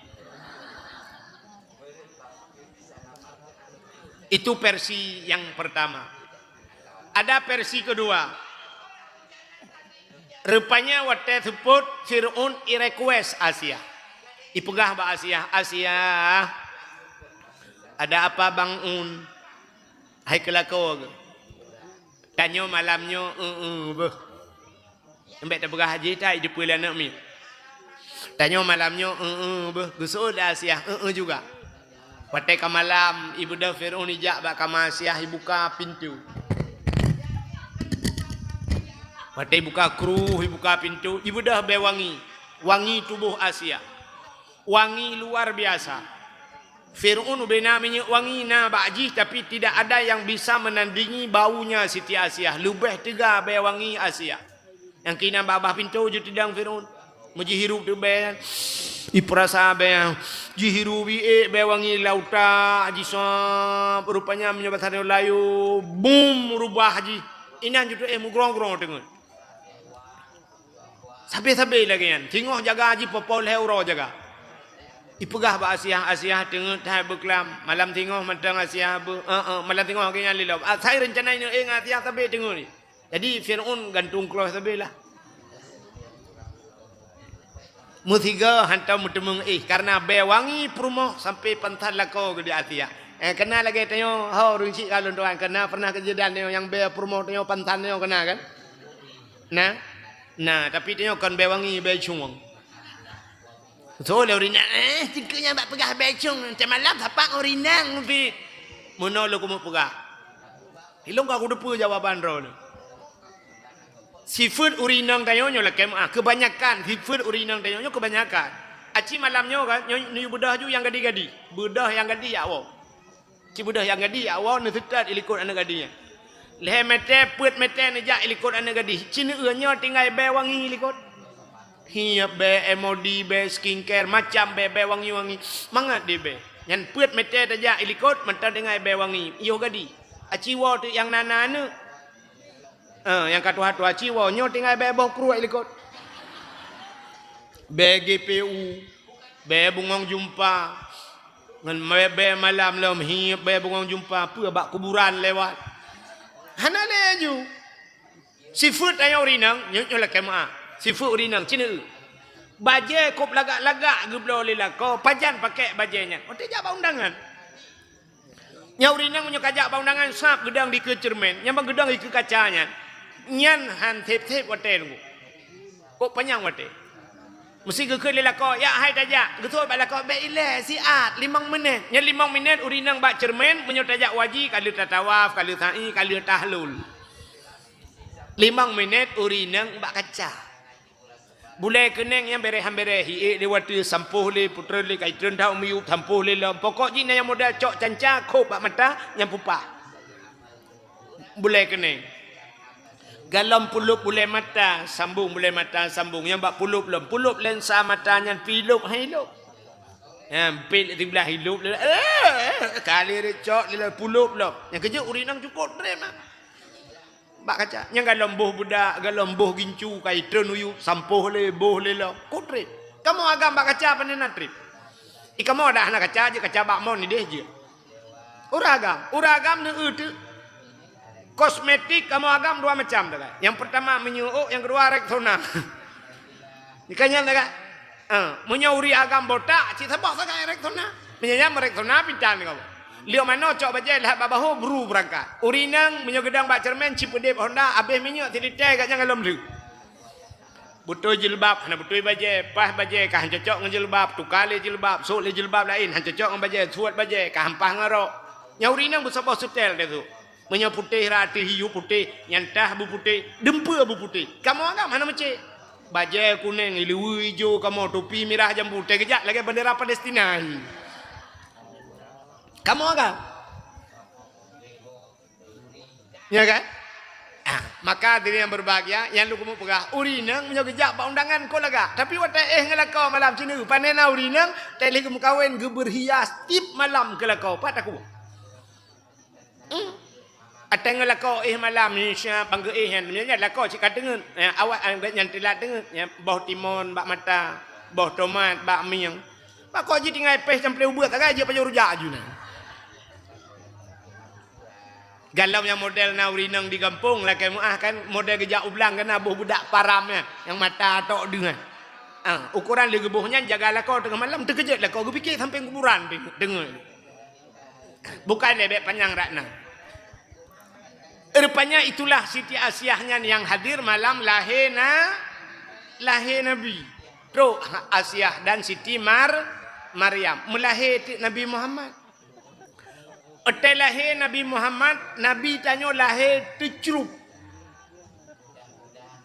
itu versi yang pertama ada versi kedua rupanya waktu sebut Firaun request Asia ipegah ba Asia ada apa Bang hai kelako tanyo malamnyo beh embek tak pegah haji tai di pulang nak mi tanyo malamnyo beh gusul Asia juga Patai ke malam ibu dah Fir'aun ijak bak Kamasiah buka pintu. Patai buka kruh buka pintu, ibu dah bewangi. Wangi tubuh Asia. Wangi luar biasa. Fir'aun benamanya wangi na ba'jih, tapi tidak ada yang bisa menandingi baunya Siti Asia. Lebih tiga bewangi Asia. Yang kina babah pintu je tidang Fir'aun. Mujihirup tu be. Iprasa be jihiru bi be wangi lauta haji sop rupanya menyobat hari layu boom rubah haji inan jutu mugrong-grong tengok sampai lagi kan tengok jaga haji popol heuro jaga ipegah ba Asia tengok tai beklam malam tengok matang Asia malam tengok kenya lilap saya rencana ini Asia sampai tengok ni jadi Fir'aun gantung keluar sampai lah. Mutiga hantar mutemeng karena bewangi perumoh sampai pantat lako gede Asia. Kena lagi tanya hau runci kalau tuan kena pernah kejadian tanya yang be perumoh tanya pantat tanya kena kan? Nah tapi tanya kan bewangi be cung. So le urina tingkanya bak pegah be cung macam malam tapak urina ngupi. Mono lo kumu pegah. Hilong aku depu jawaban ro. Sifat urinang tayonyo lah kebanyakan sifat urinang tayonyo kebanyakan. Aci malamnya kan ni budah ju yang gadi-gadi. Budah yang gadi awak. Ci budah yang gadi awak ni tetat ilikut anak gadinya. Leh mete put mete ni jak ilikut anak gadi. Cina eunyo tinggal be wangi ilikut. Hiap be emodi be skincare macam be wangi-wangi. Mangat di be. Yang put mete tajak ilikut mata tinggal be wangi. Iyo gadi. Aci wa tu yang nana yang katu-hatu aciwa nyo tinggal beboh kruak ilikot. Be GPU, be bungong jumpa. Ngan be malam lom hiap be bungong jumpa apa bak kuburan lewat. Hana leju. Sifut ayo rinang nyo lah kema. Sifut rinang cina. Baje kop lagak-lagak geblo lila ko pajan pakai bajenya. Ote jak undangan. Nyau rinang menyo kajak undangan sap gedang di ke cermen, nyambang gedang di ke kacanya. Nyan han tep-tep wate nunggu. Kok panjang wate. Mesti ke lelak kau ya hai tajak. Getul bala kau be ile siat 5 minit. Nya 5 minit urinang bak cermen menyo tajak waji kali tatawaf, kali sa'i, kali tahlul. 5 minit urinang bak kaca. Bulai keneng yang bereh-bereh hi lewat sampuh le putra le kai trendau miu sampuh le lam. Pokok ji yang modal cok canca kop bak mata yang pupa. Bulai keneng. Galam pulup bulai mata sambung bulai mata sambung yang bak pulup lem pulup lensa matanya pilup hilup pil di belah hilup kali recok lila pulup lem yang kerja urinang cukup drem bak kaca yang galam boh budak galam boh gincu kai tren uyu sampuh le boh le lem kutrip kamu agam bak kaca panena trip ikamu ada anak kaca je kaca bak mon ni deh je uragam ne tu kosmetik kamu agam 2 macam dah. Yang pertama menyuuk, yang kedua rektona. Nikahnya dah. Menyauri agam botak, cik sabak sakai rektona. Menyayam rektona pintan kamu. Liu mana cok bajai lah babahu buru berangkat. Urinang menyogedang bak cermen cipedep Honda abis minyak tilitai katnya ngalom lu. Butuh jilbab, hana butuh bajai, pas bajai kah cocok dengan jilbab, tukar le jilbab, sok le jilbab lain, hana cocok dengan bajai, suat bajai, kah hampah ngarok. Nyaurinang bersabah setel dia tu. Menyo putih rati hiu putih nyantah bu putih dempa bu putih kamu agam mana macam bajai kuning ilu hijau kamu topi merah jambu teh kejap lagi bendera Palestina kamu agam ya kan maka diri yang berbahagia yang lu kamu pegah urinang menyo kejap ba undangan ko laga tapi wate ngelakau malam cina panena urinang teli kamu kawin ge berhias tip malam kelakau pataku Ateng lakau malam ni siap bangga yang namanya lakau cik katengen awak yang telat dengen bawah timun bak mata bawah tomat bak miang bak kau je tinggal pes sampai ubat tak aja pajak rujak aju galau yang model naurinang di kampung lah kan model gejak ublang kan abuh budak paramnya yang mata tok dengan ukuran dia gebuhnya jaga lakau tengah malam terkejut lakau gue fikir sampai kuburan dengar bukan lebih panjang rakna. Rupanya itulah Siti Asiahnya yang hadir malam lahir Nabi. Terus Asiah dan Siti Maryam melahir Nabi Muhammad. Otai lahir Nabi Muhammad, Nabi tanya lahir tercerup.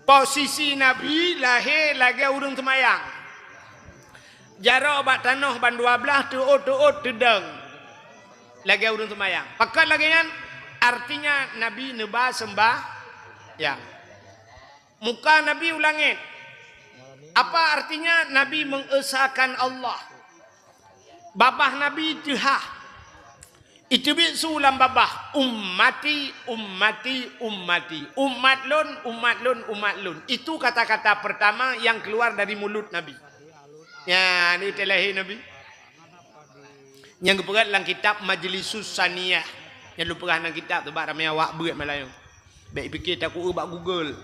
Posisi Nabi lahir lagi urung temayang. Jarak obat tanah ban 12 tuut tedeng. Lagi urung temayang. Pakat lagi kan artinya Nabi neba sembah ya. Muka Nabi ulangit. Apa artinya Nabi mengesahkan Allah? Babah Nabi jihah. Itu sulam babah. Ummati. Umat lun. Itu kata-kata pertama yang keluar dari mulut Nabi. Ya, ini telahi Nabi. Yang kepegat dalam kitab Majlisus Saniyah. Yang lupa dalam kitab tu bak ramai awak berat Melayu. Baik fikir takut bak Google.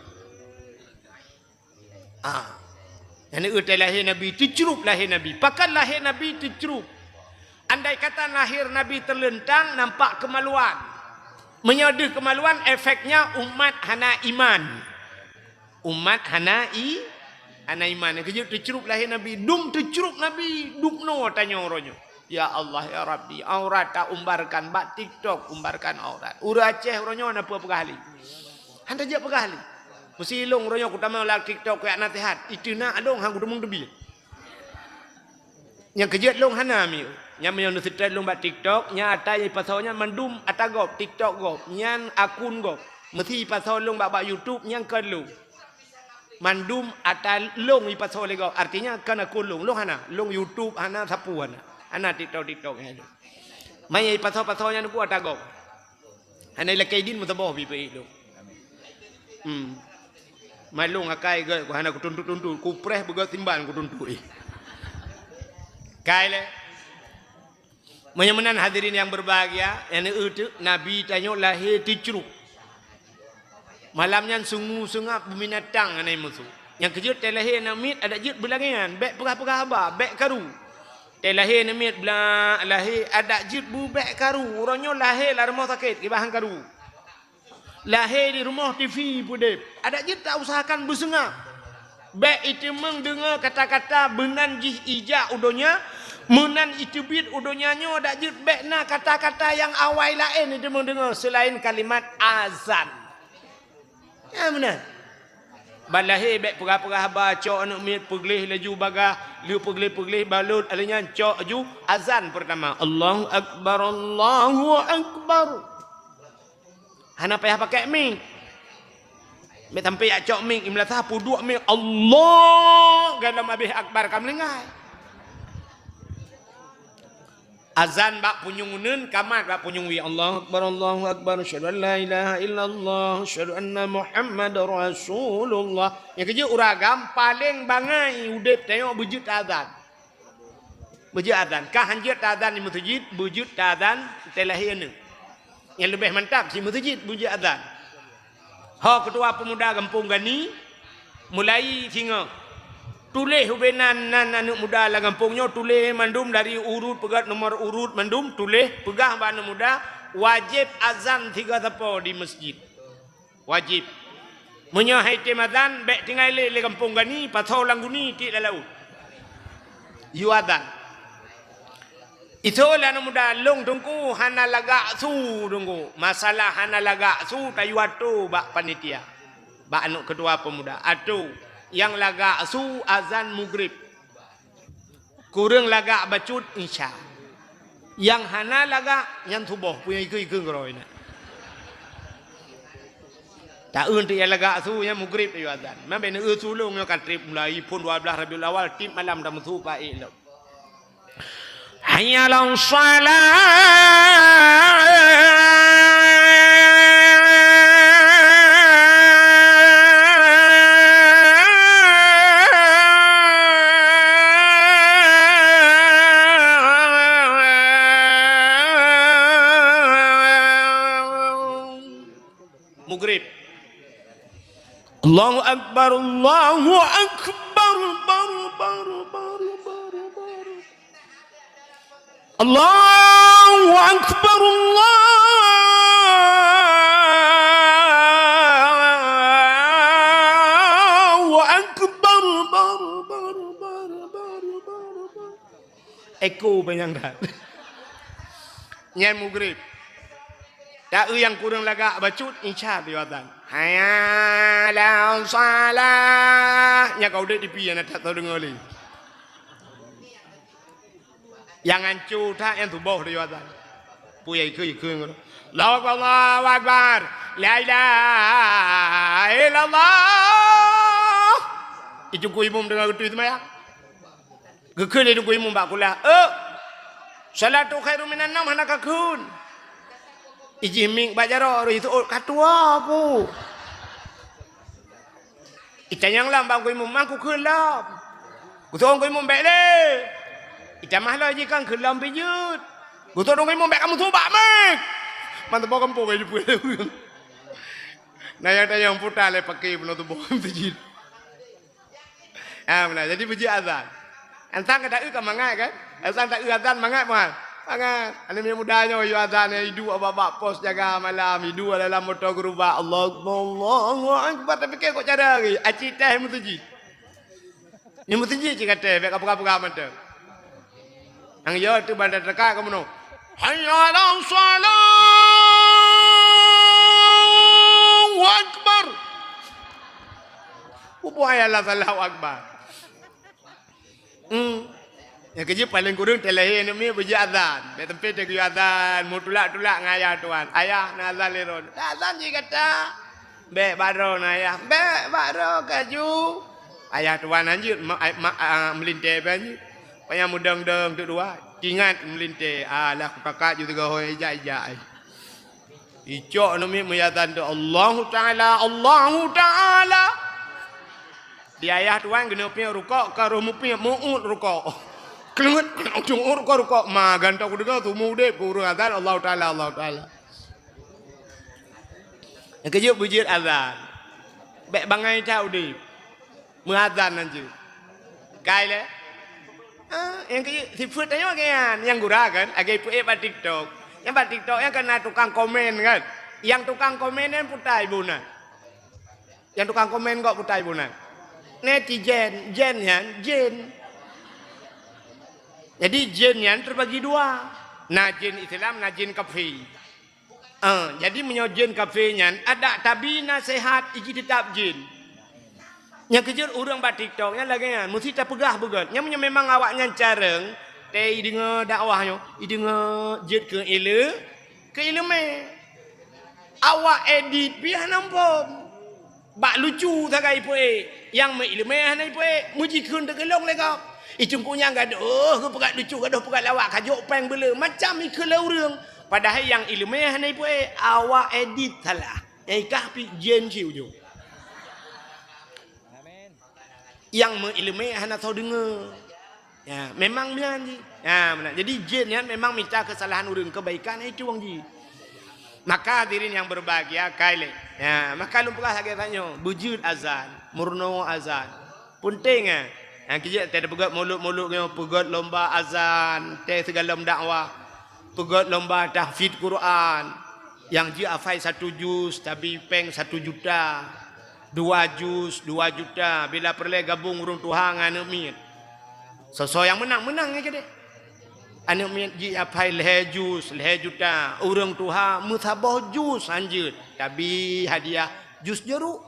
Yang ini telahi Nabi, tercerup lahir Nabi. Pakan lahir Nabi tercerup. Andai kata lahir Nabi terlentang, nampak kemaluan. Menyedih kemaluan, efeknya umat hana iman. Umat hana iman. Kejut tercerup lahir Nabi. Dum tercerup Nabi. Dum no tanya orangnya. Ya Allah, ya Rabbi. Aurat tak umbarkan. Bak TikTok umbarkan aurat. Ura Aceh orangnya apa pegahli. Hanta je pegahli. Mesti long orangnya aku tamang lah TikTok kayak nasihat. Itu nak adong hang kudumung debi. Yang kejut long hana mi. Yang menyonok setelah long bak TikTok. Yang atas pasalnya mandum atas gop. TikTok gop. Yang akun gop. Mesti pasal long bak YouTube. Yang kelong. Mandum atas long i pasal lego. Artinya kan akun long. Long hana. Long YouTube hana sapu hana. Hana TikTok hana. Mai pasal-pasalnya nu atas gop. Hana lakaidin mutabah bipai long. Malung akai ke ku hana ku tuntut ku preh begat timban ku tuntut kai le menyemenan hadirin yang berbahagia yang itu Nabi tanya lahir tercerup malamnya sungu sungap binatang anai musuh yang kejut lahir namit ada jut belangian bek perah-perah haba bek karu lahir namit bela lahir ada jut bu bek karu orangnya lahir la rumah sakit ki bahan karu lahir di rumah TV pudep. Ada je tak usahakan bersengah. Baik itu mendengar kata-kata benan jih ijak udonya. Menan itu bid udonya nyo. Ada je baik na kata-kata yang awal lain itu mendengar. Selain kalimat azan. Ya benar. Balahir baik perah-perah baca anak mit pergelih laju bagah. Liu pergelih balut. Alanya cok ju azan pertama. Allahu Akbar. Allahu Akbar. Hana payah pakai ming. Mek sampai ya cok ming imla sapu dua ming Allah galam habis akbar kam lengai. Azan bak punyungun kamat bak punyungwi Allahu Akbar asyhadu an la ilaha illallah asyhadu anna Muhammadar Rasulullah. Yang kerja uragam paling bangai udip tengok bujut azan. Bujut azan. Kah hanjat azan di masjid bujut azan telahir ni. Yang lebih mantap si masjid bunyi azan. Ketua pemuda kampung Gani mulai singa. Tulis hubenan anak muda lah kampungnya tulis mandum dari urut pegat nomor urut mandum tulis pegah anak muda wajib azan 3 tepa di masjid. Wajib. Menyahai azan bek tinggal le kampung Gani pasau langguni ti lalau. You azan. Itu lah anak muda long tunggu hana lagak su tunggu masalah hana lagak su tayu atu bak panitia bak anak ketua pemuda atu yang lagak su azan maghrib kurang lagak bacut isya yang hana lagak yang subuh punya ikut ngeroy na tak unti yang lagak su yang maghrib tayu azan memang benda sulung yang katrip mulai pun 12 Rabiul Awal tip malam dah musuh pak elok. Hayya 'alas Maghrib. Allahu Akbar, Allahu Akbar, Allahu Akbar, Allahu Akbar. Eko bayang dah. Nyan maghrib. Tak yang kurang lagak bacut isya tu adzan. Hayya ala salah. Nya kau dek di pian tak tahu dengar ni. Yang ancu tak yang tu boh dia adzan. Puyai ke ngono. Allahu akbar. La ilaha illallah. Itu ku imam dengar gitu itu maya. Gekun itu ku imam bak kula. Salatu khairu minan naum hanaka kun. Iji ming bajaro itu katua aku. Ita yang lam bang ku imam aku kun lam. Ku tong ku imam bek le. Ita mahlah ji kan kun lam pijut. Ku tong ku imam bek kamu tu bak mek. Mantap kampung aja pun. Nah yang putar le pakai penuh tu bohong tejid. Benar. Jadi puji azan. Entang kada ke mangat kan? Entang tak azan mangat mahal. Mangat. Ane mudanya yo azan hidu abak pos jaga malam hidu dalam motor gerubah Allahu akbar tapi kok cara lagi. Aci teh mutejid. Ni mutejid cik kata bek apa-apa mata. Ang yo tu bandar dekat kamu no. Hayya 'alas shalah. Allahu akbar. Upaya Allahu akbar. Yang kerja paling kurang terlahir ni puji azan. Di tempat dia azan, mu tulak-tulak ngayah tuan. Ayah nak azan leron. Azan je kata. Bek baro na ayah. Bek baro kaju. Ayah tuan anjir melintai banjir. Payah mudang-dang tu dua. Ingat melintai. Alah kakak juga hoi ijak-ijak. Icok nami meyatan tu Allahu Ta'ala. Allahu Ta'ala. Di ayah tuan kena punya rukuk. Kalau mu punya mu'ud rukuk. Kelengat, ujung rukuk. Ma gantau kuda tu mu'udib. Kurung azan Allahu Ta'ala. Allahu Ta'ala. Yang kejap bujir azan. Bek bangai cau di. Mengazan nanti. Kaya le. Yang kejap sifat tanya kan. Yang gurah kan. Agai pu'ib pada TikTok. Yang pada TikTok yang kena tukang komen kan. Yang tukang komen yang putai bunan. Yang tukang komen kok putai bunan. Netizen, jen. Jadi jen yang terbagi dua. Nah jen Islam, nah jen kafir. Jadi menyojen kafirnya ada tabi nasihat iji tetap jen. Yang kejar orang pada TikToknya lagi kan, mesti tak pegah begat. Yang memang awaknya careng, teh dengar dakwahnya, dengar jet ke ilmu. Awak edit piah nampom. Bak lucu sagai poe. Yang mengilmu hanai poe. Muji kun tergelong leka. Icungkunya gaduh, ke pegat lucu gaduh pegat lawak kajuk peng bela. Macam ikut laurang. Padahal yang ilmu hanai poe awak edit salah. Yang ikah pi jen ciu jo. Yang mengilmu hanai tahu dengar. Ya, memang benar ji. Ya, benar. Jadi jen yang memang minta kesalahan orang kebaikan itu wong ji. Maka hadirin yang berbahagia kali. Ya, maka lumpah lagi tanya, bujud azan, murno azan. Penting ah. Yang kita tak ada pegat mulut-mulut yang pegat lomba azan, teh segala dakwah. Pegat lomba tahfidz Quran. Yang dia hafal 1 juz tapi peng 1 juta. 2 juz 2 juta. Bila perlu gabung urung Tuhan anu mit. Sesuai yang menang aja deh. Anak mian ji apai leh juta orang tuha musabah jus anjir tapi hadiah jus jeruk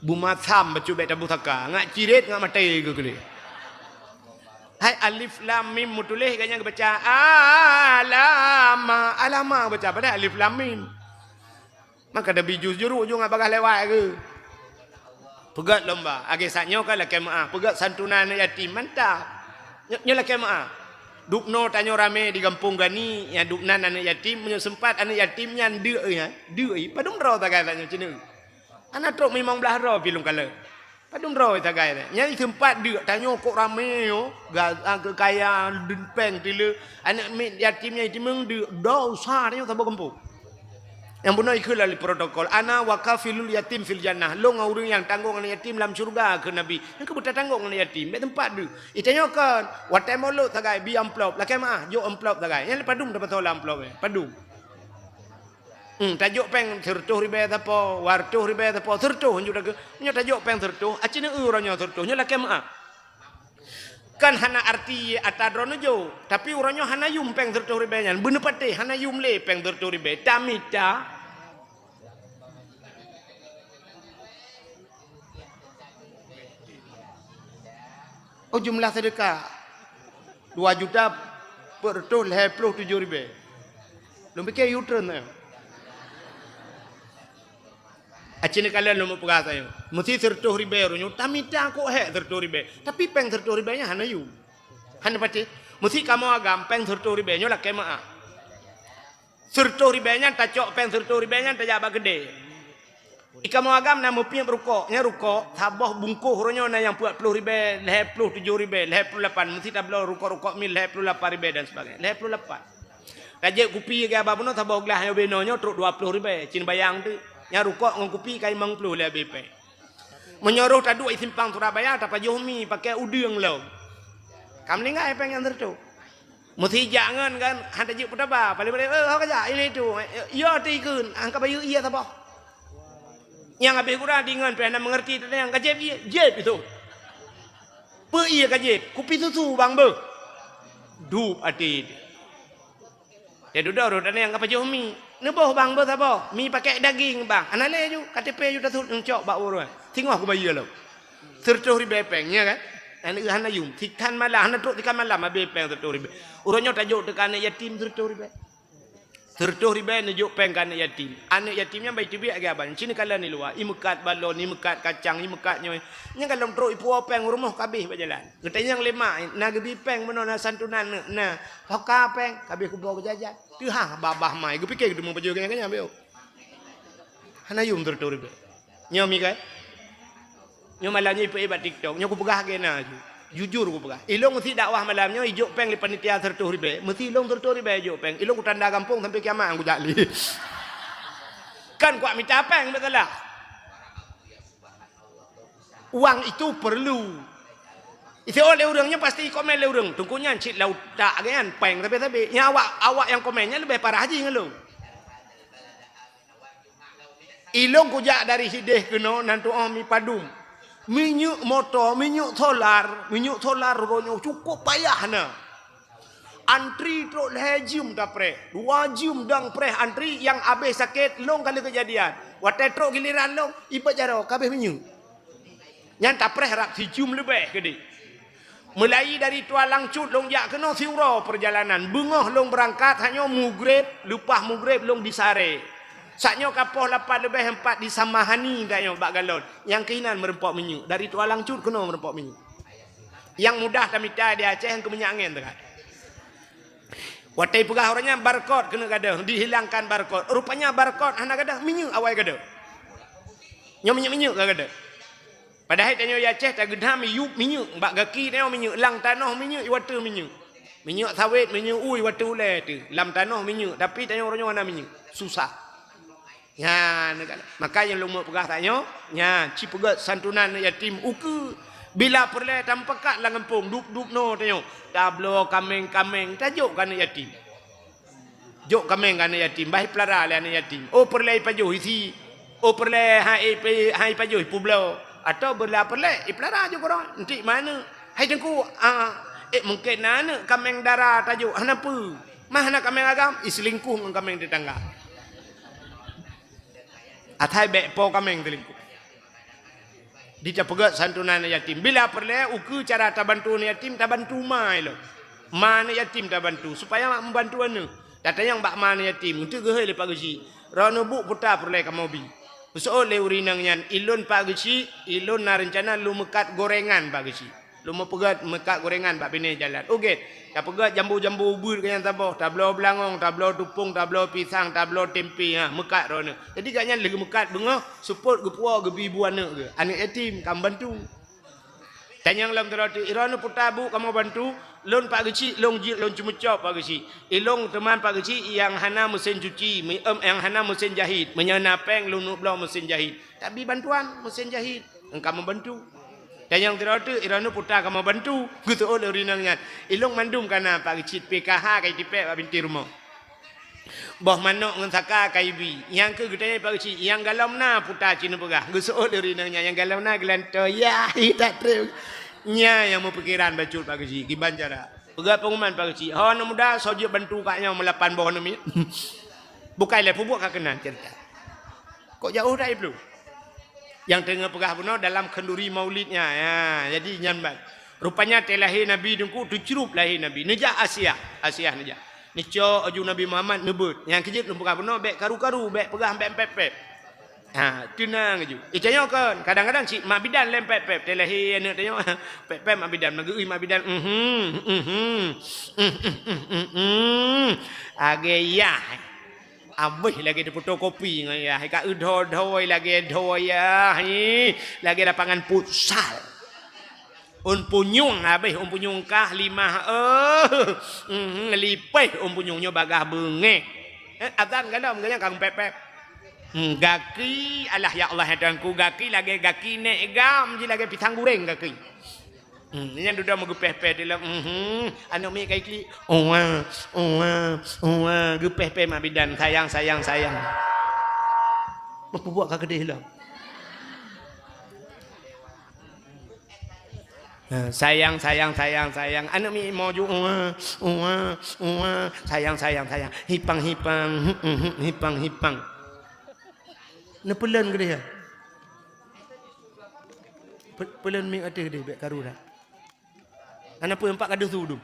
bumatham bacu beta butaka ngak ciret ngak matai ke kali hai alif lam mim mutulih kayaknya baca alama baca pada alif lam mim maka ada jus jeruk jo ngak bagah lewat ke pegat lomba age saknyo kala kemaah pegat santunan yatim mantap. Nyolah kemaah. Dukno tanyo rame di kampung gani ya duknan anak yatim punya sempat anak yatimnya deui padum ro ta gai tanyo cina. Anak trok memang belah ro pilung kala. Padum ro ta gai. Nya sempat deuk tanyo kok rame yo kaya dempeng tile anak yatimnya itu meng deuk dosa tanyo tabo kampung. Yang benar ikut lali protokol. Ana wakafilul yatim fil jannah. Lo ngurung yang tanggung anak yatim dalam surga ke Nabi. Yang kebuta tanggung anak yatim. Di tempat tu. Itanya kan. Watai mulut tagai. Bi amplop. Lakai mah. Jo amplop tagai. Yang padum dapat tahu amplop. Padum. Tajuk peng tertuh riba apa. Wartuh riba apa. Tertuh. Nya tajuk peng tertuh. Acina urangnya tertuh. Nya lakai mah. Kan hana arti atadrono jo, tapi orangnya hana yum peng tertori banyan. Bener pate hana yum le peng tertori be. Tamita. Oh jumlah sedekah 2 juta per tu 57 ribu. Lu pikir U-turn ya? Acini kalian lu mau pegas ayo. Mesti 30 ribu orangnya. Tamita kok 30 ribu. Tapi peng 30 ribunya hana yum. Hana pati. Mesti kamu agam peng 30 ribunya lah kema. 30 ribunya tak cok peng 30 ribunya tak jaba gede. Ika mau agam na mupinya berukok, nya rukok, sabah bungkuh hurunyo na yang 40 ribu, 57 ribu, 58, mesti tak belau rukok mil 58 ribu dan sebagainya, 58. Kajek kupi ke apa pun, sabah gelah yang benonyo truk 20 ribu, cin bayang tu, nya rukok ngong kupi kai 50 lebih pe. Menyuruh tadu simpang Surabaya, tapi Johmi pakai udang lo. Kamu ni nggak pengen tertu. Mesti jangan kan, hantar juk petaba, paling-paling, kerja ini tu, iya tikun, angkat bayu iya sabah. Yang habis kurang dengan pernah mengerti tentang yang kajep iya, jep itu. Pe iya kajep, kopi susu bang be. Dup ati. Ya duda urutan yang apa jauh mi. Neboh bang be apa? Mi pakai daging bang. Anale ju, KTP ju dasut ngcok bak urang. Tengok aku bayi lo. 30 ribu pengnya kan. Ane hana yum, tikan malah, hana truk tikan malah mabe peng 30 ribu. Urangnya tajuk tekan yatim 30 ribu. 30 ribu ni juk peng kan yatim. Anak yatimnya baik tibi agak abang. Cini kala ni luar. Imekat balon, imekat kacang, imekat nyoy. Nya kalau truk ipu peng rumah kabeh berjalan. Katanya yang lima, na gebi peng meno na santunan na. Paka peng kabeh ku bawa jajan. Tu ha babah mai. Gu pikir tu mau baju kanya ambil. Hana yum 30 ribu. Nyo mi kai. Nyo malanya ipu ibat TikTok. Nyo ku pegah kena ju. Jujur aku pegang. Ilong mesti dakwah malamnya ijuk peng di panitia 30 ribu. Mesti ilong 30 ribu ijuk peng. Ilong ku tanda kampung sampai kiamat aku jali. Kan kuat minta peng betul lah. Uang itu perlu. Itu oleh orangnya pasti komen oleh orang. Tungkunya cik laut tak kan peng tapi nya awak yang komennya lebih parah aja ngeluh. Ilong ku jak dari hideh kena nantu mi padum. Minyak motor, minyak solar ronyo cukup payah na. Antri truk lejum dah pre, 2 jam dang pre antri yang habis sakit long kali kejadian. Watai truk giliran long ibat jaro kabeh minyak. Yang tak pre harap 1 jam lebih gede. Mulai dari Tua Langcut long jak kena siuro perjalanan. Bengah long berangkat hanya mugrib, lupah mugrib long disare. Saknyo kapoh 8 lebih 4 di Samahani katnya bak galon. Yang keinan merempok minyak. Dari Tua Langcut kena merempok minyak. Yang mudah tamita di Aceh yang ke minyak angin dekat. Watai pegah orangnya barcode kena gadah, dihilangkan barcode. Rupanya barcode hana gadah minyak awal gadah. Nyo minyak gadah. Padahal tanya Aceh tak gadah minyak, bak gaki tanya minyak, lang tanah minyak, water minyak. Minyak sawit, minyak water ulai tu. Lam tanah minyak, tapi tanya orangnya mana minyak. Susah. Ya, maka yang lu mau pegah tanya, ya, cipegat santunan yatim uku bila perle tampakat lah ngempung dup no tanya. Tablo kameng tajuk kan yatim. Jok kameng kan yatim, baik pelara le anak yatim. Oh perle pajuh isi. Oh perle hai pajuh publo atau berla perle pelara je korang. Nanti mana? Hai tengku mungkin nana kameng darah tajuk hanapu. Mana kameng agam iselingkuh dengan kameng tetangga. Atai bek po kameng telingkuh. Dia pegat santunan yatim. Bila perlu uku cara tabantu yatim tabantu mai lo. Mana yatim tabantu supaya mak membantu anu. Datang yang bak mana yatim untuk gehel lepas gaji. Rano bu putar perlu kamu bi. Usah le urinang yan ilun pak gaji, ilun na rencana lu mekat gorengan pak gaji. Lu mau pegat mekat gorengan pak bini jalan. Okey. Dah pegat jambu-jambu ubur ke yang tabah, tablo belangong, tablo tupung, tablo pisang, tablo tempe ha, mekat rono. Jadi katnya lagi mekat bengah, support gepua gebi buana ke. Anak yatim kamu bantu. Tanya lam terati, irano putabu kamu bantu, lon pak geci, long cuma cop pak geci. Ilong teman pak geci yang hana mesin cuci, yang hana mesin jahit, menyana peng lon belum mesin jahit. Tapi bantuan mesin jahit, engkau membantu. Dan yang terakhir irano putar kamu bantu gitu oleh rinangnya ilong mandum kana pak kecil PKH kai tipe pak binti rumah boh manok ngan saka kai bi yang ke gede pak kecil yang galam na putar cina pegah gitu oleh rinangnya yang galam na gelanto ya tak trem Nya yang mau pikiran bacut Pak Kecil, giban cara. Pegat pengumuman Pak Kecil. Hawa anak muda sojo bantu kaknya melapan bawah nami. Bukai le pubuk kakenan cerita. Kok jauh dah belum? Yang tengah pegah benar dalam kenduri maulidnya. Ya, jadi nyambat. Rupanya telahir Nabi dengku dicerup lahir Nabi. Nejak Asia nejak. Neco aju Nabi Muhammad nebut. Yang kejut pegah benar bek karu-karu, bek pegah bek pep. Ha, tenang aju. Icanya kan kadang-kadang si mak bidan lem pep telahir anak tanya pep mak bidan magui mak bidan. Age ya. Abih lagi di fotokopi ya, ka udhoi lagi doya, lagi lapangan futsal. Punyung abih punyung kah lima lipeh punyungnya bagah bengek. Azan kadang ganya kang pepep. Gaki alah ya Allah hadangku gaki lagi gaki nek gam ji lagi pitang goreng gaki. Ini duda mau gepeh-peh dalam anu mi kai kli gepeh-peh mak bidan sayang apa buat ka gede lah sayang anu mi mau ju sayang hipang ne pelan gede ya pelan mi ada gede bek karura. Anak pun empat kadus tu.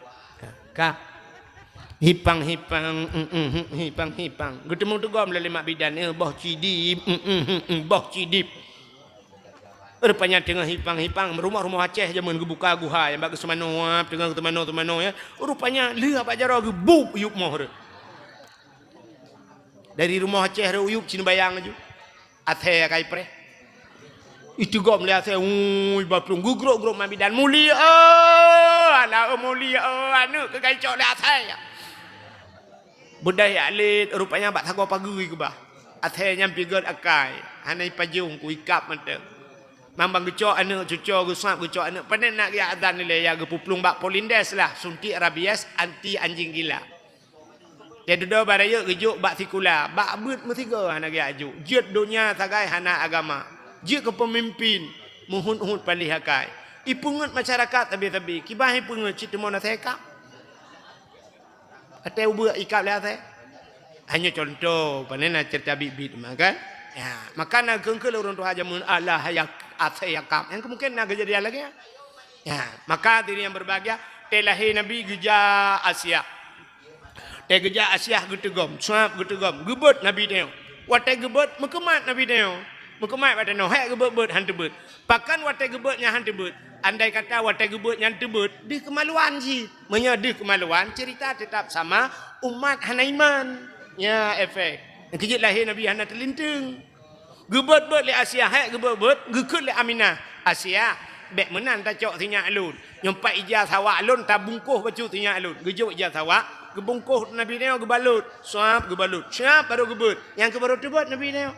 Kak. Hipang. Ketemu tu gom lele mak bidan boh cidip. Rupanya tengah hipang rumah Aceh zaman gebuka guha yang bagus semano tengah temano ya. Rupanya lihat pak jaro gebuk yuk moh. Dari rumah Aceh uyup cina bayang aju. Athe kai pre. Itu gom lihat saya, baplung gugrok mak bidan mulia, anak mulia, anu kegacok lihat saya. Budaya alit, rupanya bak thago pagi ke bah. Athe nyampi god akai, hanai pajung ku ikap mata. Mambang gecok anu cucok gusap gecok anu, panen nak ya adan ni ya gepuplung bak polindes lah, suntik rabies anti anjing gila. Dia duduk baraya gejuk bak tikula, bak but metiga anak ya aju. Jut dunia tagai hana agama. Jika pemimpin muhun palihakai, ipungut masyarakat tabi kibahi pungut cita mana teka, atau buat ikap lihat hanya contoh, panena cerita bibit makan, ya makan agengkel orang tu aja mun Allah yang yakam, yang kemungkinan nak kejadian lagi ya, maka diri yang berbahagia telahi Nabi geja Asia, geja Asia gutegom, suap gutegom, gebut Nabi teo, watai gebut mekemat Nabi teo. Mukemai pada no hek gebut hantu pakan watai gebutnya hantu andai kata watai gebutnya hantu di kemaluan sih menyedih kemaluan cerita tetap sama umat hanaiman ya efek kejut lahir Nabi hana terlinting gebut le Asia hek gebut gekut le Aminah Asia bek menan ta cok tinya alun nyompak ijah sawak alun ta bungkuh baju tinya alun gejuk ijah sawak gebungkuh Nabi neo gebalut suap baru gebut yang ke baru tebut Nabi neo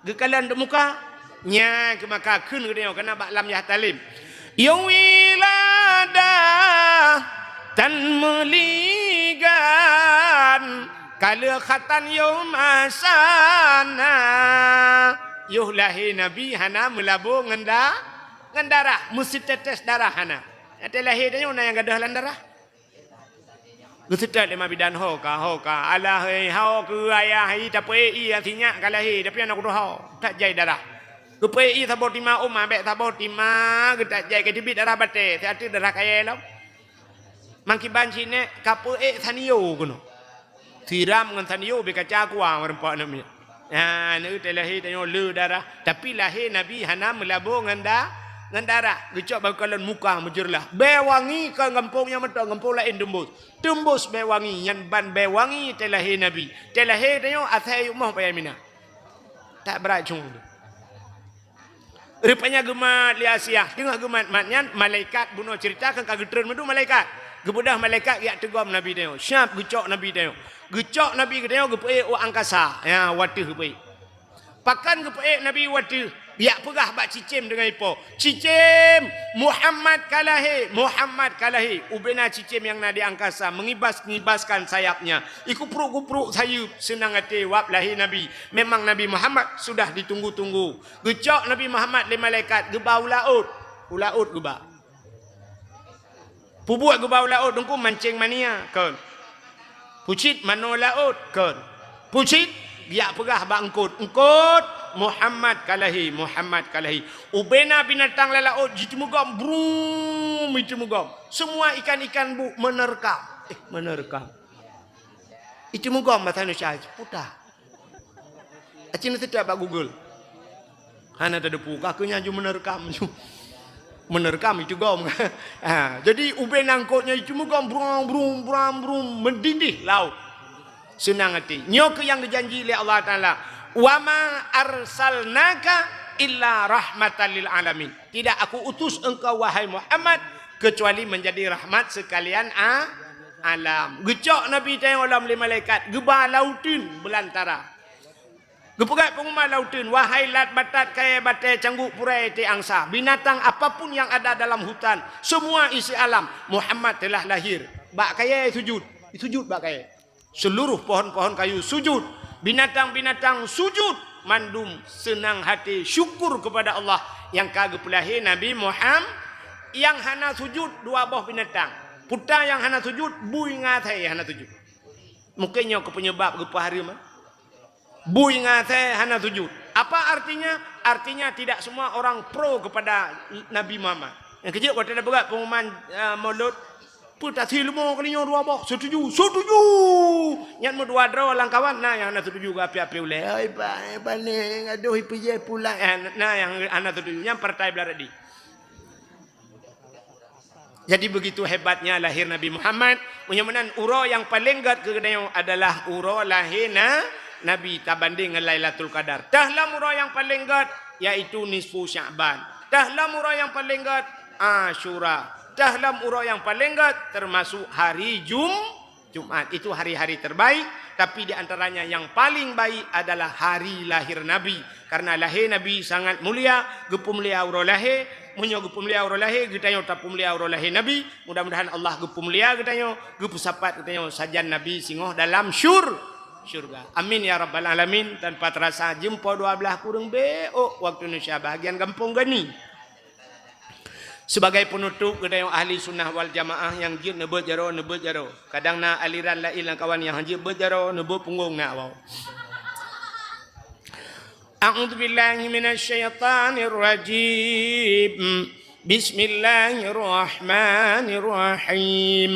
gekalan dek muka nya ke maka kun dia kena bak lam yah talim yawilada tan meligan kala khatan yaum asana yuh lahir Nabi hana melabu ngendara mesti tetes darah hana ate lahir dia yang gadah lan darah Gusitat lima bidan hoka Allah hau ke ayah tapi artinya kalau tapi anak tu hau tak jai darah kepai tabot lima bek tabot lima tak jai ke tibit darah bate hati darah kaya lam mangkiban sini kapu thanio kuno tiram dengan thanio bekaca kuang rempak namanya ni telahi tanyo le darah tapi lahir Nabi hana melabu ngendara gecok bakalan muka mujurlah bewangi ke gampungnya mata gampung lain tembus bewangi yang ban bewangi telahi Nabi telahi tanyo athai umah payamina tak beracung rupanya gemat li Asia tengah gemat matnya malaikat bunuh cerita kan kagetreun medu malaikat gebudah malaikat ya tegom Nabi tanyo syap gecok Nabi tanyo tanyo gepe angkasa ya watih gepe pakan gepe Nabi watih biak pegah bak cicim dengan ipo. Cicim Muhammad kalahi. Ubena cicim yang na di angkasa mengibaskan sayapnya. Kupruk sayup senang hati wap lahir Nabi. Memang Nabi Muhammad sudah ditunggu-tunggu. Gecok Nabi Muhammad le malaikat gebau laut. Ulaut gebak. Pubuat ke bawah laut dengku mancing mania kan. Pucit mano laut kan. Pucit biak perah bangkut. Engkut Muhammad kalahi, Muhammad kalahi. Ubena binatang laut jitumugam brum jitumugam. Semua ikan-ikan bu menerkam. Menerkam. Jitumugam bahasa Indonesia putah. Acina tidak pak Google. Hana ada puka kunya ju menerkam ju. Menerkam itu gom. Jadi ube nangkotnya itu gom brum mendidih laut. Senang hati. Nyok yang dijanji oleh Allah Taala. Wa ma arsalnaka illa rahmatan lil alamin. Tidak aku utus engkau wahai Muhammad kecuali menjadi rahmat sekalian alam. Gecok Nabi tayang alam lima malaikat. Gebah lautin belantara. Gepegat pengumuman lautin, wahai lat batat kaya batai cangguk purai te angsa. Binatang apapun yang ada dalam hutan, semua isi alam. Muhammad telah lahir. Bak kaya sujud. Sujud bak kaya. Seluruh pohon-pohon kayu sujud. Binatang-binatang sujud. Mandum senang hati syukur kepada Allah yang kagak lahir Nabi Muhammad. Yang hana sujud dua buah binatang. Puta yang hana sujud, bui ngatai hana sujud. Mungkinnya ke penyebab gepa hari mah. Bui ngate hana sujud. Apa artinya? Artinya tidak semua orang pro kepada Nabi Muhammad. Yang kecil kalau tidak berat pengumuman maulud, putar silmo kalinya dua bok setuju. Yang mau dua draw lang kawan, nah yang hana setuju api-api oleh. Ai balik aduh ipiye pula. Nah yang hana setuju yang partai belaradi. Jadi begitu hebatnya lahir Nabi Muhammad. Menyamanan uro yang paling gat kegedean adalah uro lahir Nabi tabanding dengan Lailatul Qadar. Dahlah murah yang paling gat yaitu nisfu Sya'ban. Dahlah murah yang paling gat Asyura. Dahlah murah yang paling gat termasuk hari Jumat. Itu hari-hari terbaik, tapi di antaranya yang paling baik adalah hari lahir Nabi. Karena lahir Nabi sangat mulia, gepu mulia aura lahir, munyo gepu mulia aura lahir, getanyo tapu mulia aura lahir Nabi. Mudah-mudahan Allah gepu mulia getanyo, gepu sapat getanyo sajan Nabi singoh dalam syurga. Amin ya rabbal alamin. Tanpa terasa jumpa dua belah kurang beok waktu Indonesia bahagian kampung gani. Sebagai penutup kedai ahli sunnah wal jamaah yang jir nebut jaro. Kadang na aliran lain kawan yang jir berjaro nebut punggung nak awak. A'udzu billahi minasyaitonir rajim. Bismillahirrahmanirrahim.